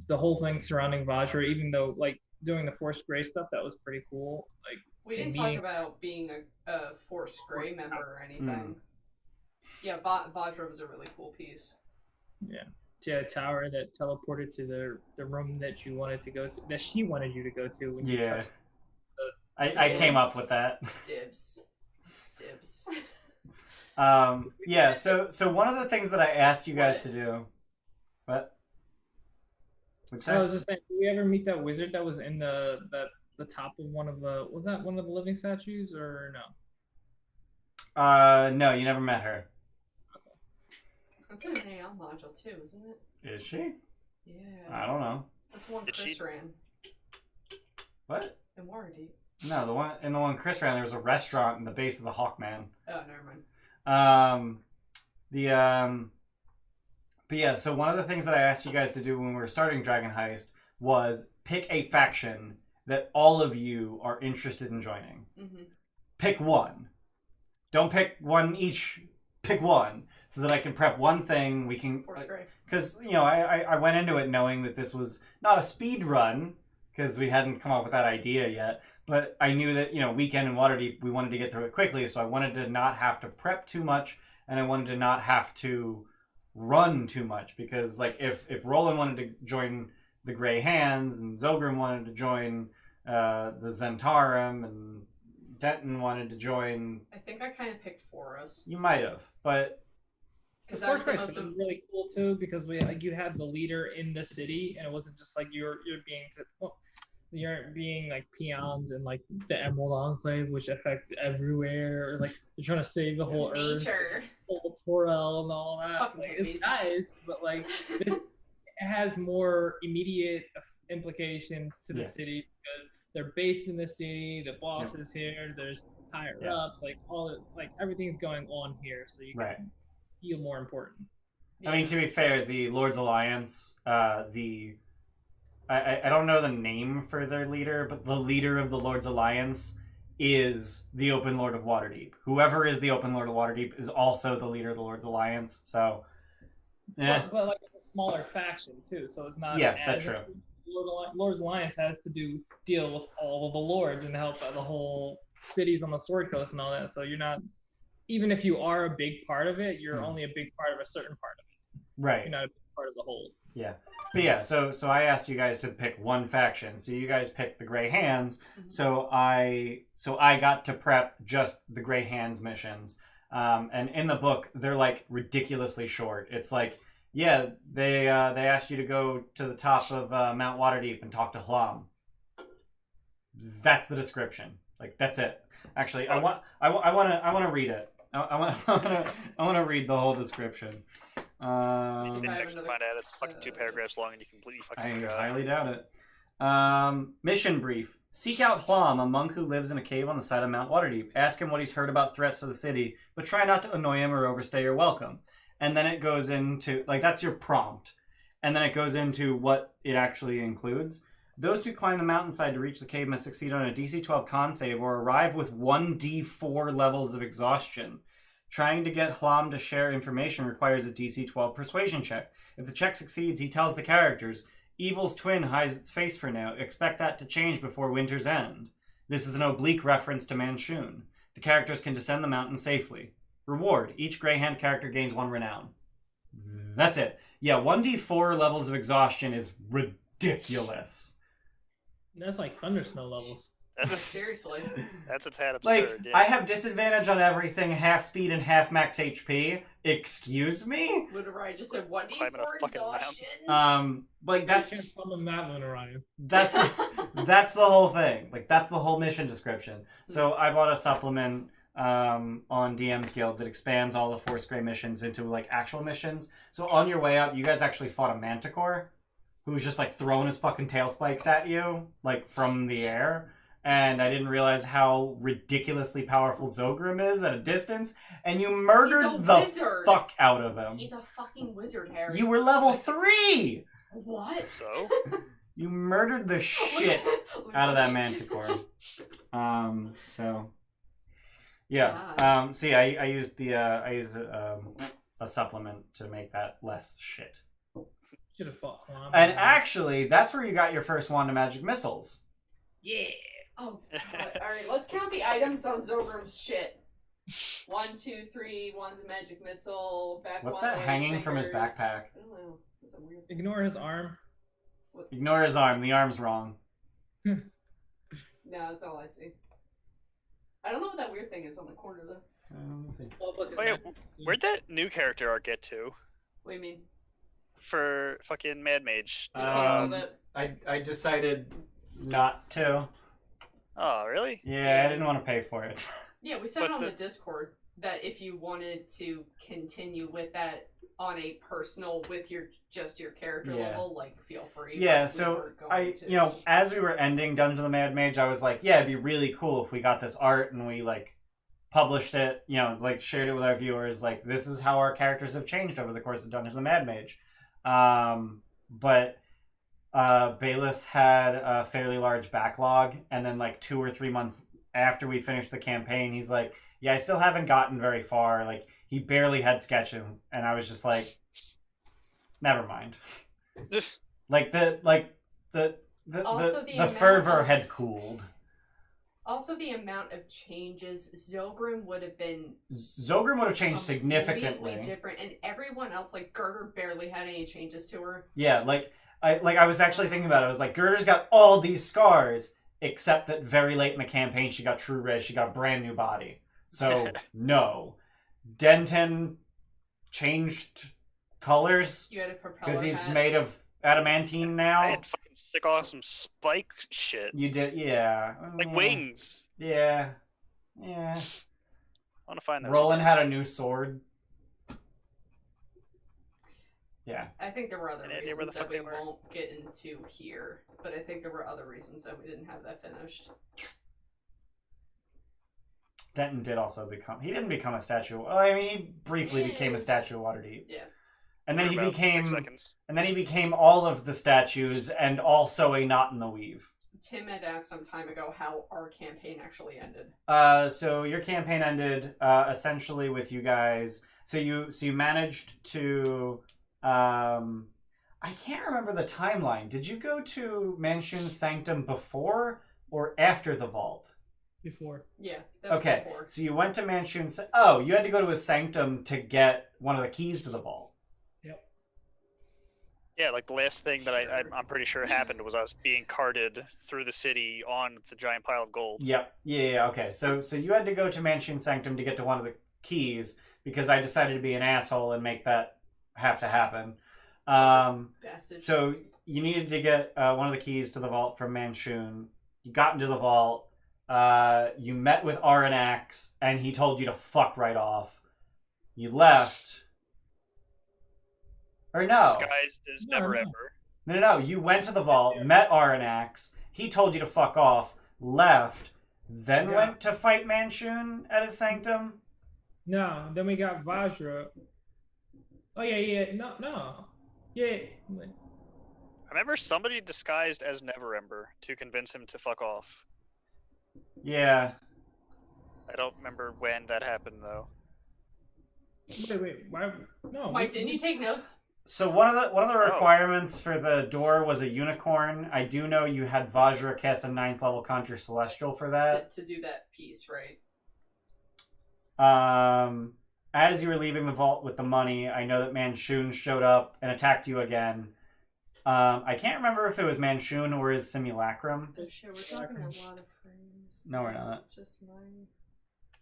The whole thing surrounding Vajra, even though like doing the Forced Grey stuff, that was pretty cool. Like We didn't talk about being a Force Grey member or anything. Yeah, Vajra was a really cool piece. Yeah. She had a tower that teleported to the room that you wanted to go to, that she wanted you to go to. When you touched I came up with that. Dibs. Yeah, so one of the things that I asked you guys to do. What? What'd you I say? was just saying, did we ever meet that wizard that was in the top of one of the, was that one of the living statues or no? No, you never met her. That's in an AL module too, isn't it? Is she? Yeah. I don't know. That's the one Did Chris she- ran What? in Waterdeep. No, the one Chris ran, there was a restaurant in the base of the Hawkman. Oh, never mind. But yeah, so one of the things that I asked you guys to do when we were starting Dragon Heist was pick a faction that all of you are interested in joining. Mm-hmm. Pick one. Don't pick one each. Pick one so that I can prep one thing. We can, Force Grey. because I went into it knowing that this was not a speed run because we hadn't come up with that idea yet. But I knew that Weekend and Waterdeep, we wanted to get through it quickly, so I wanted to not have to prep too much, and I wanted to not have to run too much, because like if Roland wanted to join the Grey Hands and Zogrim wanted to join the Zentarum and Denton wanted to join, I think I kind of picked Forest. you might have, but Because The that was the Force most... Grey was really cool too, because you had the leader in the city, and it wasn't just like you're being you aren't being like peons in like the Emerald Enclave, which affects everywhere, or like you're trying to save the whole Earth, Nature. whole Torel and all that. Fucking Like, hippies. it's nice, but like this has more immediate implications to the city because they're based in the city. The boss is here. There's higher ups. Like everything's going on here, so you can feel more important. I mean, to be fair, the Lord's Alliance, I don't know the name for their leader, but the leader of the Lord's Alliance is the Open Lord of Waterdeep. Whoever is the Open Lord of Waterdeep is also the leader of the Lord's Alliance. So, but like it's a smaller faction too, so it's not. Yeah, that's true. Lord's Alliance has to deal with all of the lords and help the whole cities on the Sword Coast and all that. So you're not, even if you are a big part of it, you're only a big part of a certain part of it. Right. You're not a big part of the whole. Yeah. But yeah, so I asked you guys to pick one faction. So you guys picked the Grey Hands. Mm-hmm. So I got to prep just the Grey Hands missions. And in the book, they're like ridiculously short. It's like, yeah, they asked you to go to the top of Mount Waterdeep and talk to Hlam. That's the description. Like, that's it. Actually, I want to read it. I want to read the whole description. You can actually find out it's fucking 2 paragraphs long and you completely fucking forgot. I highly doubt it. Mission brief. Seek out Hlam, a monk who lives in a cave on the side of Mount Waterdeep. Ask him what he's heard about threats to the city, but try not to annoy him or overstay your welcome. And then it goes into, like, that's your prompt. And then it goes into what it actually includes. Those who climb the mountainside to reach the cave must succeed on a DC 12 con save or arrive with 1d4 levels of exhaustion. Trying to get Hlam to share information requires a DC 12 persuasion check. If the check succeeds, he tells the characters, Evil's twin hides its face for now. Expect that to change before winter's end. This is an oblique reference to Manchun. The characters can descend the mountain safely. Reward. Each Greyhand character gains 1 renown. That's it. Yeah, 1d4 levels of exhaustion is ridiculous. That's like Thundersnow levels. Seriously. That's a tad absurd. Like, yeah. I have disadvantage on everything, half speed and half max HP. Excuse me? Lunarai just said 1d4 exhaustion. Like that's. You can't summon that Lunarai. That's the whole thing. Like that's the whole mission description. So I bought a supplement on DM's Guild that expands all the Force Grey missions into like actual missions. So on your way out, you guys actually fought a Manticore, who was just like throwing his fucking tail spikes at you, like from the air. And I didn't realize how ridiculously powerful Zogrim is at a distance, and you murdered the fuck out of him. He's a fucking wizard, Harry. You were level 3! What? So? You murdered the shit out of that Manticore. So... Yeah. See, I used a supplement to make that less shit. Should have fought Hlam. And actually, that's where you got your first wand of magic missiles. Yeah. Oh, God. Alright, let's count the items on Zogrim's shit. 1, 2, 3, one's a magic missile, back What's one that hanging from his backpack? I don't know. That's a weird thing. Ignore his arm. Ignore his arm. The arm's wrong. No, that's all I see. I don't know what that weird thing is on the corner, though. Let me see. Oh, yeah, where'd that new character arc get to? What do you mean? For fucking Mad Mage. I decided not to. Oh, really? Yeah, I didn't want to pay for it. Yeah, we said it on the Discord that if you wanted to continue with that on a personal, with your character level, like, feel free. Yeah, so as we were ending Dungeon of the Mad Mage, I was like, yeah, it'd be really cool if we got this art and we, like, published it, like, shared it with our viewers, like, this is how our characters have changed over the course of Dungeon of the Mad Mage. But Bayless had a fairly large backlog, and then, like, 2 or 3 months after we finished the campaign, he's like, yeah, I still haven't gotten very far, like, he barely had sketching, and I was just like, never mind. Like the fervor had cooled. Also, the amount of changes Zogrim would have changed significantly. Different, and everyone else, like Girder, barely had any changes to her. Yeah, I was actually thinking about it. I was like, Girder's got all these scars, except that very late in the campaign, she got true red. She got a brand new body. So no. Denton changed colors because he's made of adamantine now. I had fucking stick off some spike shit. You did, yeah. Like wings. Yeah. I want to find those. Roland had a new sword. Yeah. I think there were other Any idea where the reasons that fuck we they were? won't get into here, but I think there were other reasons that we didn't have that finished. Denton did also become. He didn't become a statue. Well, I mean, he briefly became a statue of Waterdeep. Yeah. And then For he about 6 became. seconds. And then he became all of the statues and also a knot in the weave. Tim had asked some time ago how our campaign actually ended. So your campaign ended essentially with you guys. So you managed to. I can't remember the timeline. Did you go to Mansion's Sanctum before or after the vault? Before. Yeah. That was Okay, before. so you went to Mansion's. Oh, you had to go to his sanctum to get one of the keys to the vault. Yep. Yeah, like the last thing that I'm pretty sure happened was us being carted through the city on the giant pile of gold. Yep. Yeah. Okay. So you had to go to Mansion Sanctum to get to one of the keys because I decided to be an asshole and make that have to happen. Bastard. So you needed to get one of the keys to the vault from Manchun. You got into the vault. You met with Aranax, and he told you to fuck right off. You left. Or no. Disguised as never No. ever. No. You went to the vault, met Aranax. He told you to fuck off, left, then Yeah. went to fight Manchun at his sanctum. No, then we got Vajra. Oh yeah, no. Yeah. I remember somebody disguised as Neverember to convince him to fuck off. Yeah. I don't remember when that happened though. Wait, why? No. Mike, didn't you take notes? So one of the Oh. requirements for the door was a unicorn. I do know you had Vajra cast a 9th level Conjure Celestial for that. To do that piece, right? As you were leaving the vault with the money, I know that Manchun showed up and attacked you again. I can't remember if it was Manchun or his simulacrum. Oh shit, we're talking a lot of frames. No, we're not. Just mine.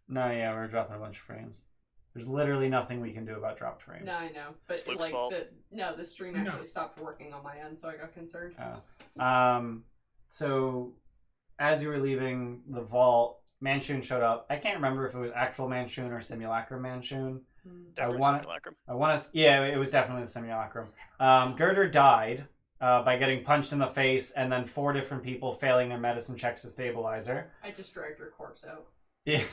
No, yeah, we're dropping a bunch of frames. There's literally nothing we can do about dropped frames. No, I know, but It's Luke's like fault. the stream actually stopped working on my end, so I got concerned. So as you were leaving the vault, Manchun showed up. I can't remember if it was actual Manchun or simulacrum Manchun. Definitely wanna- simulacrum. I want to. Yeah, it was definitely the simulacrum. Girder died by getting punched in the face, and then 4 different people failing their medicine checks to stabilizer. I just dragged her corpse out. Yeah.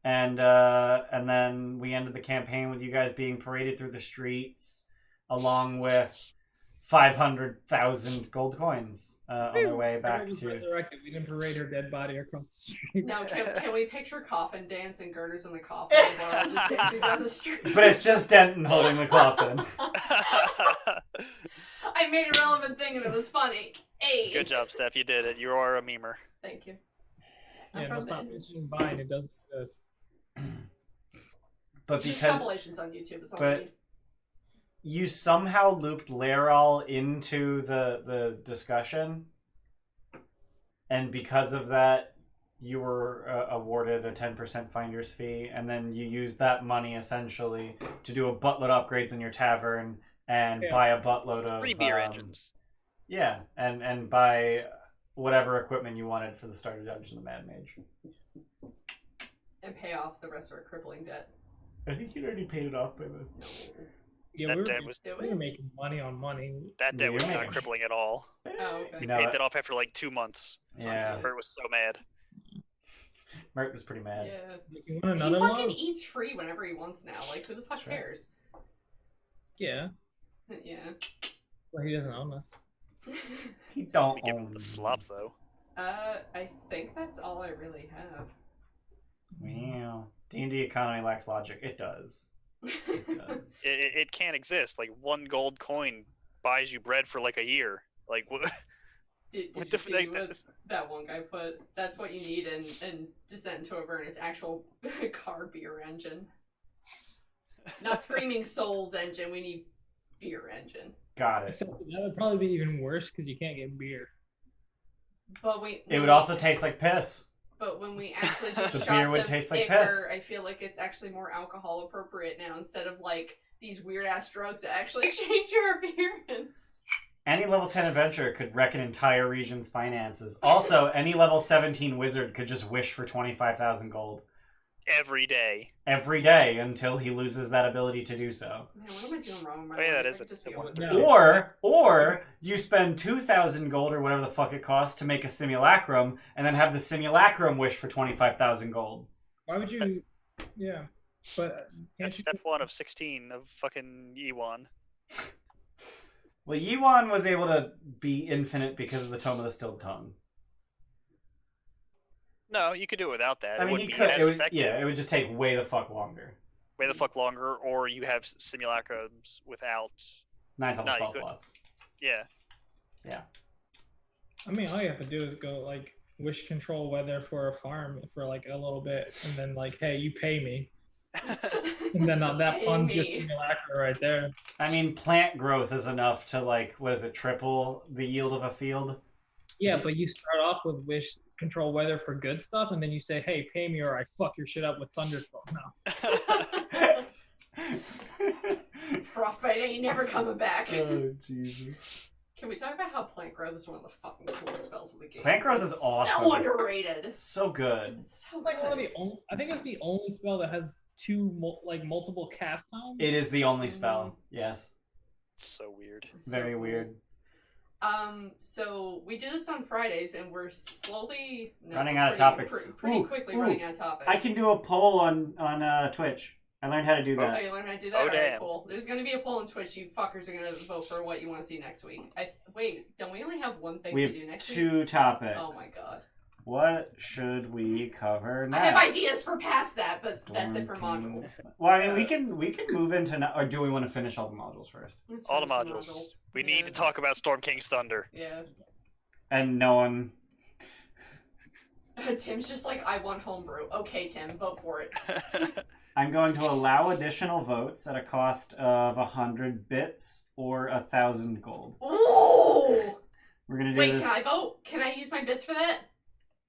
And then we ended the campaign with you guys being paraded through the streets, along with 500,000 gold coins on their way back Girder was to. resurrected. We didn't parade her dead body across the street. Now, can we picture coffin dance and Girders in the coffin and we're all just dancing down the street? But it's just Denton holding the coffin. I made a relevant thing and it was funny. Hey. Good job, Steph. You did it. You are a memer. Thank you. I'm Yeah, from no, stop the- mentioning Vine. It doesn't exist. But Just because compilations on YouTube. That's all but- I need. you somehow looped Laeral into the discussion, and because of that, you were awarded a 10% finder's fee, and then you used that money essentially to do a buttload of upgrades in your tavern and Yeah. buy a buttload of 3 beer engines. Yeah, and buy whatever equipment you wanted for the starter dungeon, the Mad Mage. And pay off the rest of our crippling debt. I think you'd already paid it off by then. Yeah, That we debt were, was Do we were we? making money on money. that debt was Yeah. not crippling at all. Oh, okay. We No, paid that off after like 2 months. Yeah, Bert was so mad. Mert was pretty mad. Yeah. You want another He fucking one? eats free whenever he wants now. Like, who the fuck That's right. cares? Yeah. Yeah. Well, he doesn't own us. He don't We give him own the slop though. I think that's all I really have. Wow. D&D economy lacks logic. It does. It does. It can't exist. Like 1 gold coin buys you bread for like a year. Like what? Did What you the see fuck? what that one guy put? That's what you need in Descent into Avernus, actual car beer engine. Not Screaming Souls engine, we need beer engine. Got it. Except that would probably be even worse because you can't get beer. But we It would also taste like piss. But when we actually do The shots beer would of taste like Ichor, piss. I feel like it's actually more alcohol appropriate now instead of like these weird ass drugs that actually change your appearance. Any level 10 adventurer could wreck an entire region's finances. Also, any level 17 wizard could just wish for 25,000 gold. Every day. Every day until he loses that ability to do so. Man, what am I doing wrong with my Oh, yeah, life? that is I could just a be one on through the- Or you spend 2,000 gold or whatever the fuck it costs to make a simulacrum, and then have the simulacrum wish for 25,000 gold. Why would you? Yeah, but can't That's you? step 1 of 16 of fucking Ewan. Well, Yiwan was able to be infinite because of the Tome of the Stilled Tongue. No, you could do it without that. I It mean, wouldn't he be could. as It would, effective. yeah, it would just take way the fuck longer. Way the fuck longer, or you have simulacrums without. 9th level No, you spell could- slots. Yeah. I mean, all you have to do is go like wish control weather for a farm for like a little bit, and then like, hey, you pay me, and then that Pay funds your me. simulacra right there. I mean, plant growth is enough to, like, what is it, triple the yield of a field? Yeah, but you start off with wish control weather for good stuff, and then you say, hey, pay me or I fuck your shit up with thunderstorm. No. Frostbite ain't never coming back. Oh, Jesus. Can we talk about how plant growth is one of the fucking coolest spells of the game? Plant growth is It's awesome. So underrated. It's so good. It's so It's like one of good. the only. I think it's the only spell that has multiple cast times. It is the only spell. Yes. So weird. It's so Very cool. weird. So we do this on Fridays, and we're slowly Running out of pretty- topics. Pretty Ooh, quickly ooh. running out of topics. I can do a poll on Twitch. I learned how to do Oh, that. you learn how to do that? Oh, Alright, damn. cool. There's gonna be a poll on Twitch. You fuckers are gonna vote for what you want to see next week. Wait, don't we only have one thing We to have do next week? 2 topics. Oh my god. What should we cover next? I have ideas for past that, but that's it for Storm modules. Kings. Well, I mean, we can move into or do we want to finish all the modules first? Let's All the finish some modules. We Yeah. need to talk about Storm King's Thunder. Yeah. And no one. Tim's just like, I want homebrew. Okay, Tim, vote for it. I'm going to allow additional votes at a cost of 100 bits or 1,000 gold. Ooh! We're gonna do Wait, this. can I vote? Can I use my bits for that?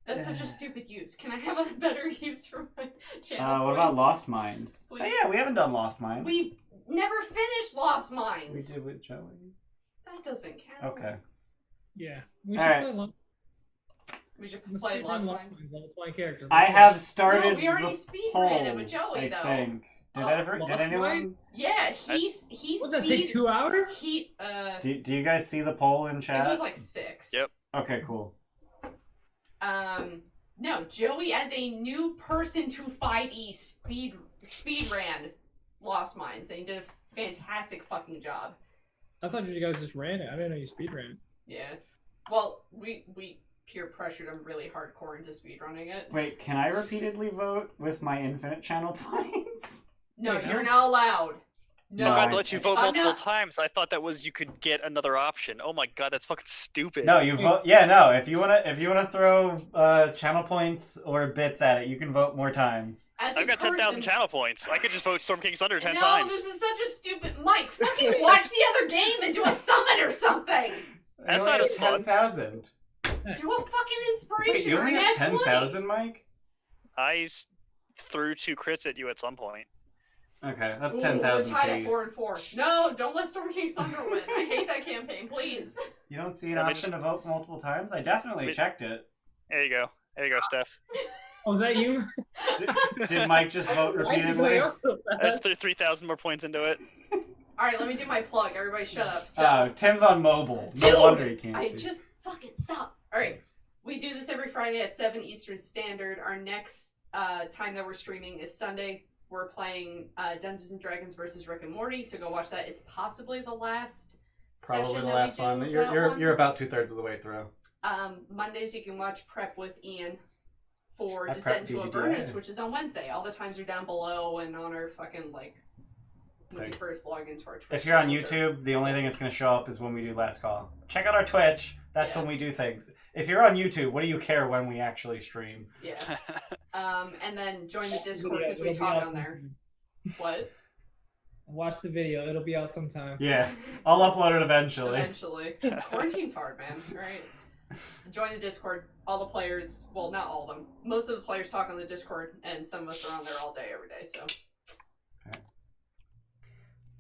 That's such a stupid use. Can I have a better use for my channel What about points? Lost Mines? Please. Oh, yeah, we haven't done Lost Mines. We never finished Lost We Mines. did with Joey. That doesn't count. Okay. Yeah, we All should right. play Lost. We should Let's play keep Lost running Mines. Level 20 characters. I have started No, we already the speed poll, ran it with Joey, I though. think. Did Oh, did Lost anyone? Mines? Yeah, he's What does that take? 2 hours? Do you guys see the poll in chat? It was like 6. Yep. Okay, cool. No, Joey as a new person to 5e speed ran Lost Mines, and he did a fantastic fucking job. I thought you guys just ran it. I didn't know you speed ran it. Yeah. Well, we peer pressured him really hardcore into speedrunning it. Wait, can I repeatedly vote with my infinite channel points? No, Wait, you're no. not allowed. No. No, God, I- let you vote I'm multiple not- times. I thought that was you could get another option. Oh my god, that's fucking stupid. No, you vote. Yeah, no. If you wanna throw channel points or bits at it, you can vote more times. As a I've got 10,000 person- channel points. I could just vote Storm King's Thunder 10 no, times. this is such a stupid. Mike, fucking watch the other game and do a summon or something. That's not as fun. 10,000. Do a fucking Wait, inspiration you or only an have ad 20. 10,000, Mike? Threw 2 crits at you at some point. Okay, that's Ooh, 10,000 We're tied at fees. 4 and 4. No, don't let Storm King's Thunder win. I hate that campaign, please. You don't see an Let me option just- to vote multiple times? I definitely Wait. checked it. There you go. There you go, Steph. Oh, was that you? Did Mike just vote Why did you repeatedly? play us so I bad? just threw 3,000 more points into it. Alright, let me do my plug. Everybody shut up. So, Oh, Tim's on mobile. No Dude, wonder he can't I see. just fucking stop. Alright, we do this every Friday at 7 Eastern Standard. Our next time that we're streaming is Sunday. We're playing Dungeons and Dragons versus Rick and Morty, so go watch that. It's possibly the last Probably session the that last we do one. of You're that you're one. you're about 2/3 of the way through. Mondays you can watch Prep with Ian for I Descent prepped to TGDI. Avernus, which is on Wednesday. All the times are down below and on our fucking, like, when you Sick. first log into our Twitch. If you're on channels or- YouTube, the only thing that's going to show up is when we do last call. Check out our Twitch. That's Yeah. when we do things. If you're on YouTube, what do you care when we actually stream? Yeah. And then join the Discord Video, because we it'll be talk out on there. sometime. What? Watch the video. It'll be out sometime. Yeah, I'll upload it eventually. Eventually. Quarantine's hard, man. Alright. Join the Discord. All the players, well, not all of them. Most of the players talk on the Discord, and some of us are on there all day, every day, so.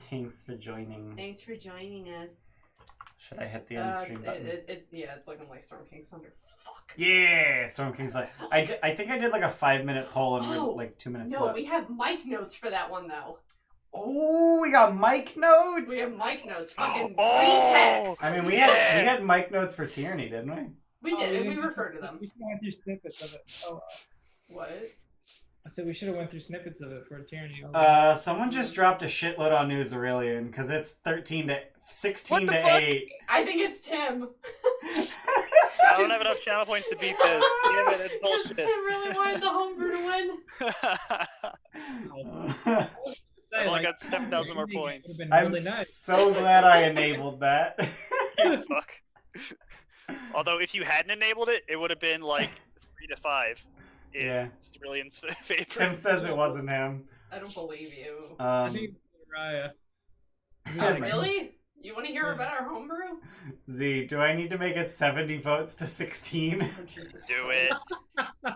Thanks for joining. Thanks for joining us. Should I hit the end stream button? It's looking like Storm King's Thunder. Fuck. Yeah, Storm King's like I think I did like a 5-minute poll and we're like 2 minutes. No, left. we have mic notes for that one though. Oh, we got mic notes. We have mic notes. Fucking text. I mean, we had mic notes for Tierney, didn't we? We did, and we referred to them. We should have went through snippets of it. Oh, what? I said we should have went through snippets of it for Tierney. Someone just dropped a shitload on News Aurelian because it's 16 to 8. I think it's Tim. I don't have enough channel points to beat this. Damn it, it's Because bullshit. Tim really wanted the homebrew to win. I've only got 7,000 more points. I'm so glad I enabled that. You fuck. Although if you hadn't enabled it, it would have been like 3 to 5 in Aurelian's favor. Tim says it wasn't him. I don't believe you. I think it's Mariah. Oh, really? You want to hear about our homebrew? Z, do I need to make it 70 votes to 16? Oh, Jesus Do Christ.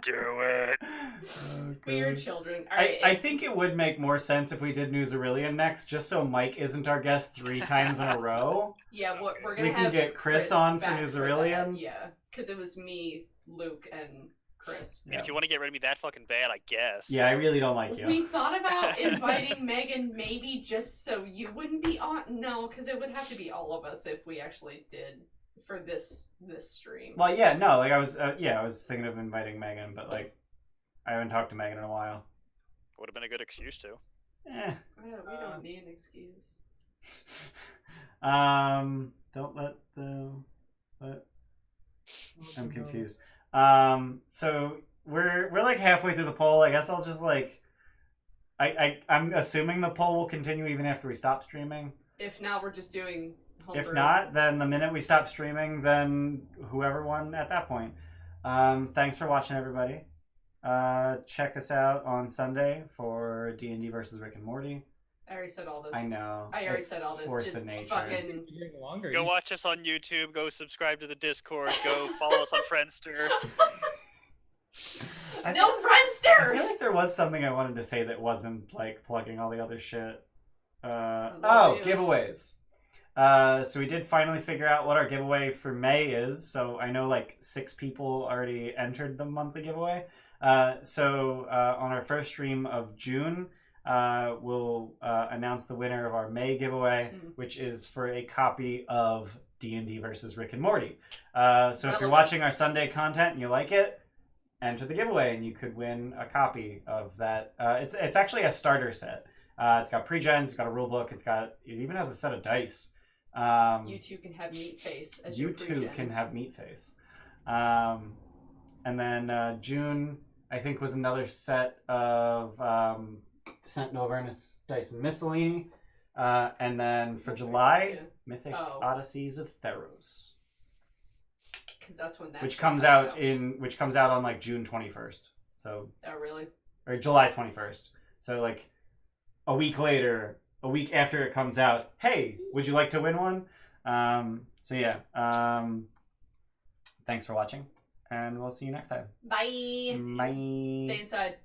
Do it. Oh, We are God. children. I think it would make more sense if we did News Aurelian next, just so Mike isn't our guest 3 times in a row. Yeah, we're We gonna can have get Chris on for back News that. Aurelian. Yeah, because it was me, Luke, and Chris. And if you want to get rid of me that fucking bad, I guess. Yeah, I really don't like you. We thought about inviting Megan maybe just so you wouldn't be on. No, because it would have to be all of us if we actually did for this stream. Well, yeah, no, like I was thinking of inviting Megan, but like I haven't talked to Megan in a while. Would have been a good excuse to. Eh. Yeah, we don't need an excuse. Don't let the. What? I'm confused. So we're like halfway through the poll. I guess I'll just like. I'm assuming the poll will continue even after we stop streaming. If not, we're just doing homebrew. If not, then the minute we stop streaming, then whoever won at that point. Thanks for watching, everybody. Check us out on Sunday for D&D versus Rick and Morty. I already said all this. I know. I already It's said all this. Force Just of nature. fucking... Go watch us on YouTube. Go subscribe to the Discord. Go follow us on Friendster. No I Friendster! feel like there was something I wanted to say that wasn't like plugging all the other shit. Yeah. Giveaways. So we did finally figure out what our giveaway for May is. So I know like 6 people already entered the monthly giveaway. So on our first stream of June, we'll announce the winner of our May giveaway, which is for a copy of D&D versus Rick and Morty. So if you're watching our Sunday content and you like it, enter the giveaway and you could win a copy of that. It's actually a starter set. It's got pre-gens, it's got a rule book, it even has a set of dice. You two can have meat face as you your two pre-gen. can have meat face. And then June, I think, was another set of Descent into Avernus dice and miscellany. And then for July, Mythic Odysseys of Theros. Because that's when that which comes out on like June 21st. So oh really? Or July 21st. So like a week later, a week after it comes out, hey, would you like to win one? So yeah. Thanks for watching, and we'll see you next time. Bye. Bye. Stay inside.